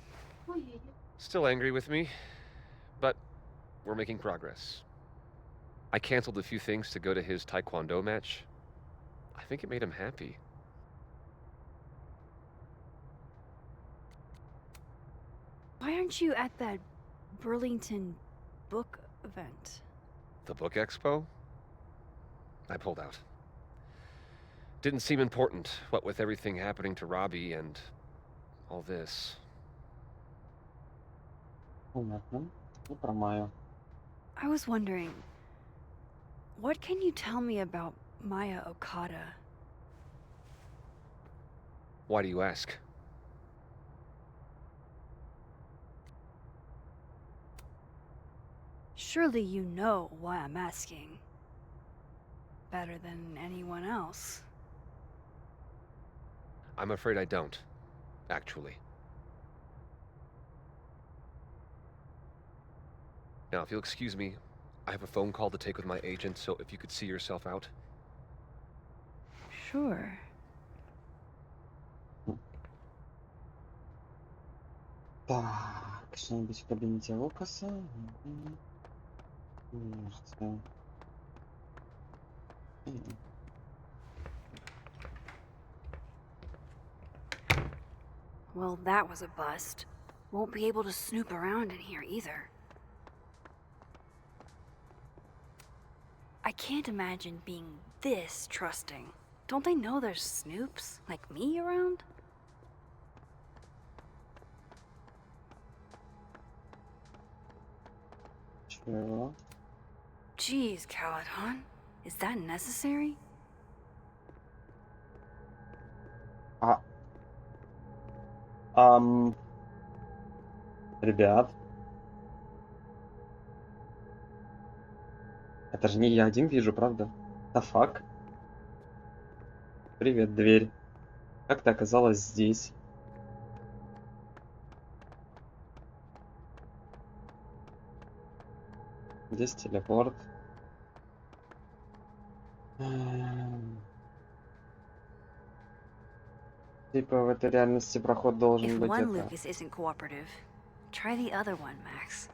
Still angry with me, but we're making progress. I canceled a few things to go to his taekwondo match. I think it made him happy.
Why aren't you at that Burlington book event?
The book expo? I pulled out. Didn't seem important, what with everything happening to Robbie and all this.
Понятно. Ну, про Майю.
I was wondering, what can you tell me about Maya Okada?
Why do you ask?
Surely you know why I'm asking. Better than anyone else.
I'm afraid I don't, actually. Now, if you'll excuse me, I have a phone call to take with my agent, so if you could see yourself out.
Sure.
Так, что-нибудь в кабинете Лукаса. Кажется.
Well, that was a bust. Won't be able to snoop around in here either. I can't imagine being this trusting. Don't they know there's snoops like me around?
Чего?
Jeez, Kаледон. Is that necessary?
Ребят. Это же не я один вижу, правда? Да фак. Привет, дверь. Как ты оказалась здесь? Здесь телепорт. Типа в этой реальности проход должен
If
быть
one
это.
Lucas isn't cooperative, try the other one, Max.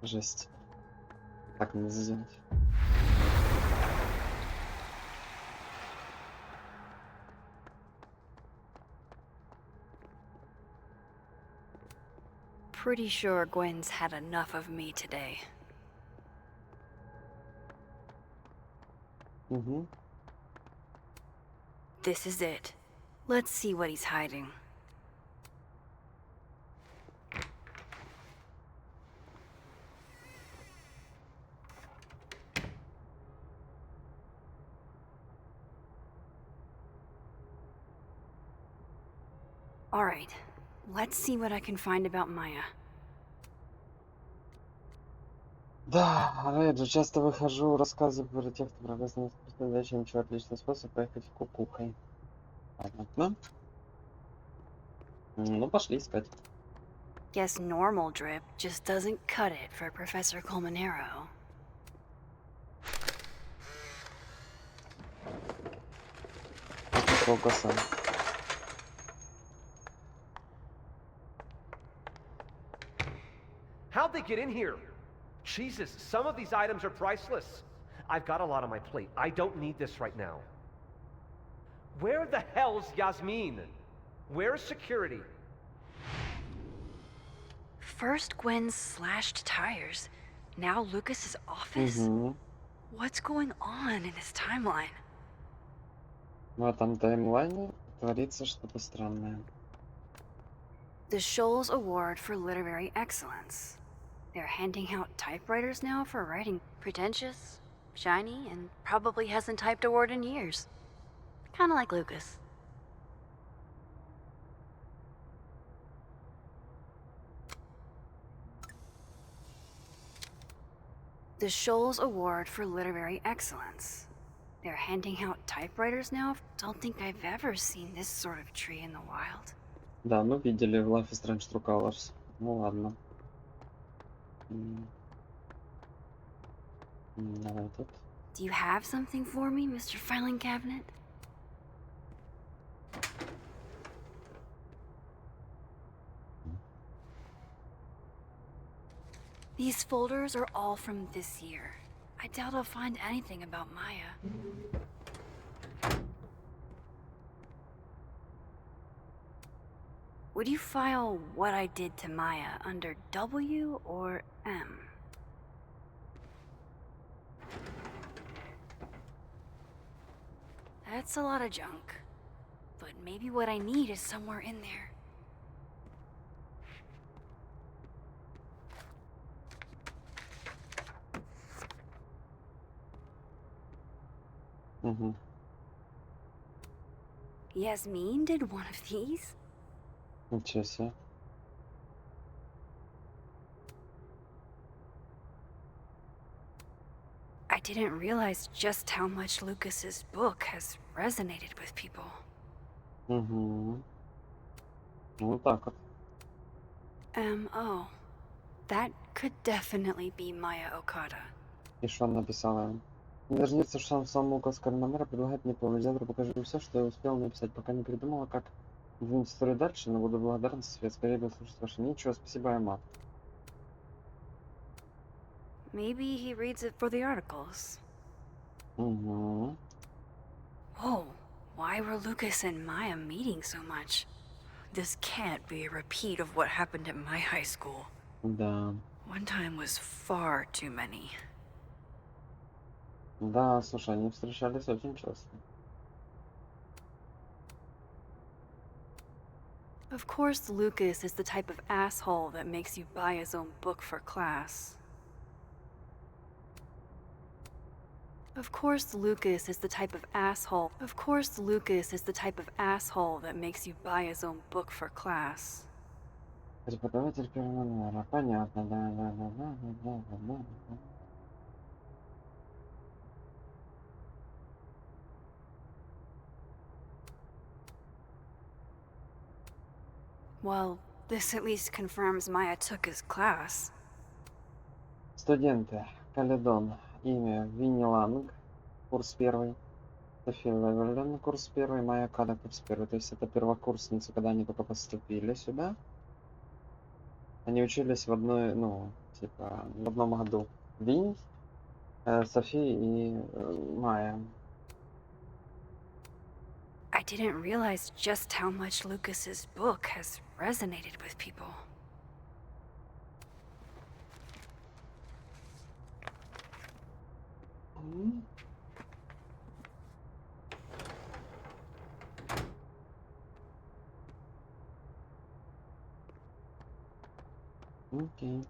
Жесть. Так надо сделать.
Pretty sure Gwen's had enough of me today. This is it. Let's see what he's hiding. All right, let's see what I can find about Maya.
Да, я же часто выхожу, рассказываю про тех, кто прогресс зачем чего отличный способ поехать кукухой. Понятно. Ну, пошли искать.
Guess normal drip just doesn't cut it for Professor Colmenero.
Фокуса.
How'd they get in here? Jesus, some of these items are priceless. I've got a lot on my plate. I don't need this right now. Where the hell's Yasmin? Where's security?
First Gwen's slashed tires, now Lucas's office? What's going on in his timeline?
В этом таймлайне творится что-то странное.
The Shoals Award for Literary Excellence. They're handing out typewriters now for writing pretentious, shiny, and probably hasn't typed a word in years. Kinda like Lucas. The Shoals Award for Literary Excellence. They're handing out typewriters now? Don't think I've ever seen this sort of tree in the wild.
Да, мы видели в Life is Strange True Colors. Ну ладно. Давай тут.
Do you have something for me, Mr. Filing Cabinet? These folders are all from this year. I doubt I'll find anything about Maya. Would you file what I did to Maya under W or M? That's a lot of junk. But maybe what I need is somewhere in there. Yasmin did one of these?
Ничего себе.
I didn't realize just how much Lucas's book has resonated with people.
Ну так вот.
M.O. That could definitely be Maya Okada.
И что он написала? Мне даже кажется, что сам Лукас Кальманера предлагает мне помощь. Завтра покажу им все, что я успел написать, пока не придумала, как двинуть историю дальше, но буду благодарна за свет. Скорее бы слушать ваше. Ничего, спасибо, Эмма.
Maybe he reads it for the articles. Whoa, why were Lucas and Maya meeting so much? This can't be a repeat of what happened at my high school.
Да.
One time was far too many.
Да, слушай, они встречались очень часто.
Of course, Lucas is the type of asshole that makes you buy his own book for class. Of course, Lucas is the type of asshole. Of course, Lucas is the type of asshole that makes you buy his own book for class.
Преподаватель первого номера. Понятно, да, да, да, да, да, да, да, да, да.
Well, this at least confirms Maya took his class.
Студенты. Каледон. Имя Винни Ланг. Курс первый. Сафи Леверлен. Курс первый. Майя Када. Курс первый. То есть это первокурсницы, когда они только поступили сюда. Они учились в одной, ну, типа, в одном году. Винни, Софи и Майя.
I didn't realize just how much Lucas's book has resonated with people.
Окей.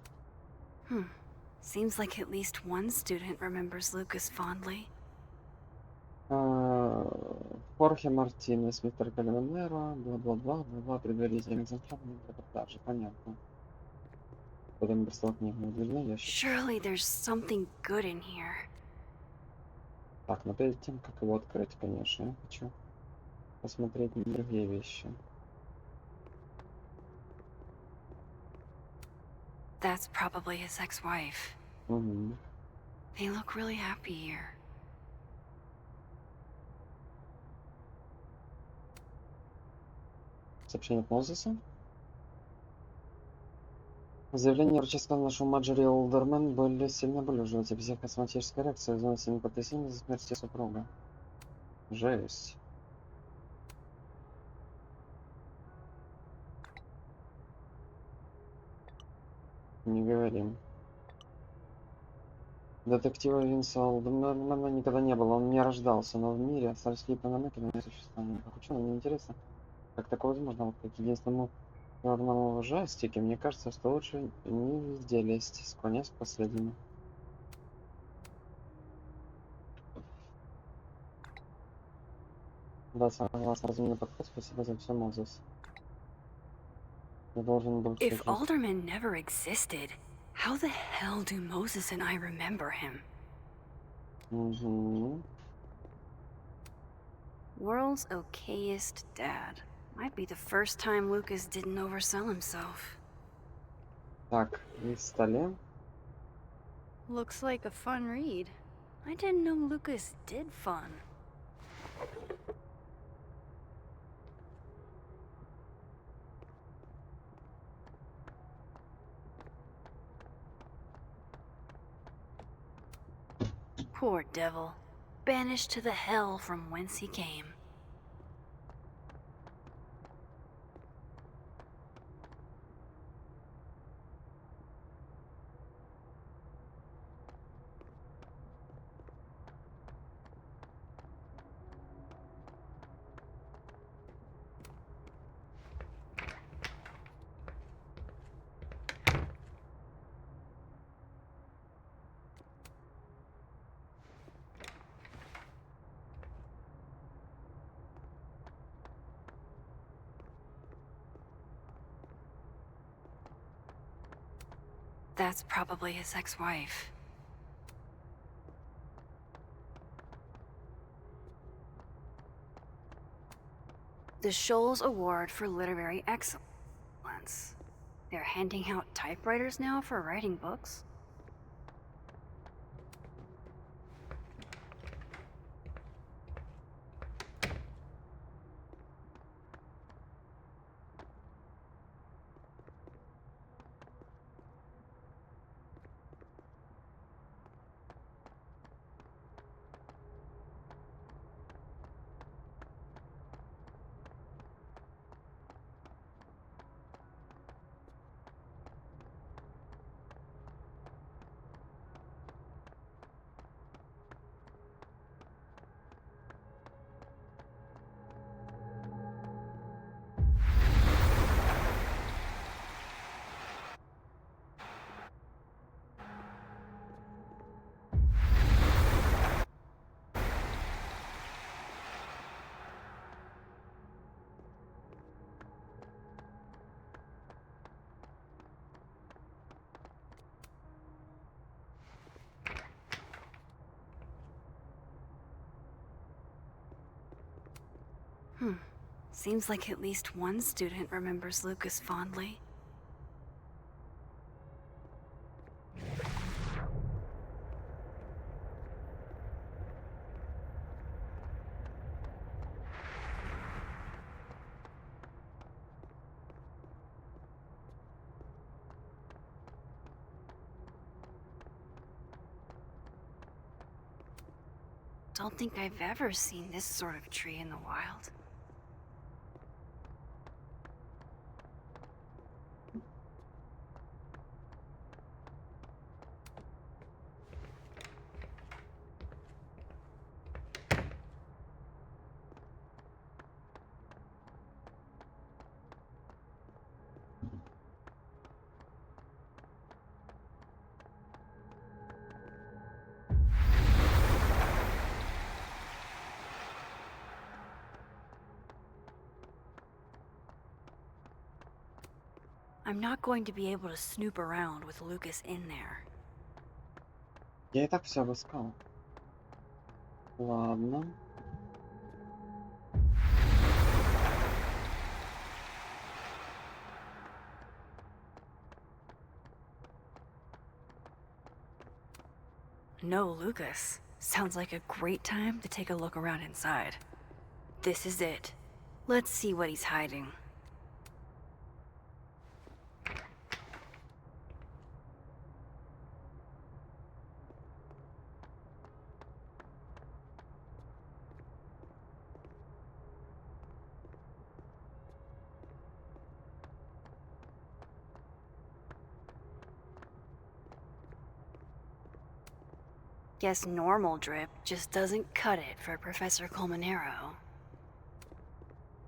Seems like at least one student remembers Lucas fondly.
Хорхе Мартинес, мистер Кальвинеро, бла-бла-бла, бла-бла, предварительный экземпляр для продажи. Понятно. Потом бросал книгу в дверной ящик.
Surely there's something good in here.
Так, но перед тем, как его открыть, конечно, я хочу посмотреть на другие вещи.
That's probably his ex-wife.
Угу.
They look really happy here.
Сообщение от Мозеса. Заявление врача сказано, что Маджери и Олдермен были сильно болезненны. Психосоматическая реакция вызвана сильным потрясением за смертью супруга. Жесть. Не говорим. Детектива Винса Олдермена никогда не было, он не рождался, но в мире остались какие-то намеки на существование. Как ученый, мне интересно, как такое возможно, вот как единственному черному ужастике, мне кажется, что лучше не везде лезть, склоняюсь к последнему. Да, согласен, разумный подход, спасибо за все, Мозес. Я должен был
If Alderman never existed, how the hell do Moses and I remember him?
Угу.
World's okayest dad. Might be the first time Lucas didn't oversell himself.
Так, и в столе.
Looks like a fun read. I didn't know Lucas did fun. Poor devil. Banished to the hell from whence he came. That's probably his ex-wife. The Scholes Award for Literary Excellence. They're handing out typewriters now for writing books? Seems like at least one student remembers Lucas fondly. Don't think I've ever seen this sort of tree in the wild. I'm not going to be able to snoop around with Lucas in there.
Я и так все обыскал. Ладно.
No Lucas. Sounds like a great time to take a look around inside. This is it. Let's see what he's hiding. Guess normal drip just doesn't cut it for Professor Colmenero.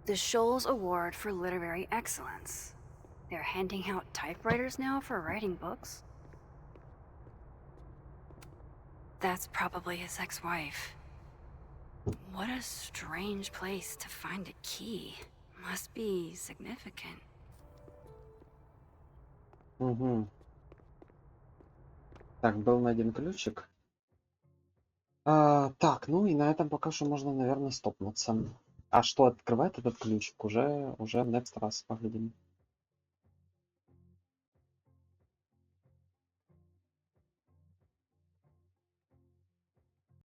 The Scholes Award for Literary Excellence. They're handing out typewriters now for writing books? That's probably his ex-wife. What a strange place to find a key. Must be significant.
Угу. Так, был найден ключик. Так, ну и на этом пока что можно, наверное, стопнуться. А что открывает этот ключик? Уже в next раз поглядим.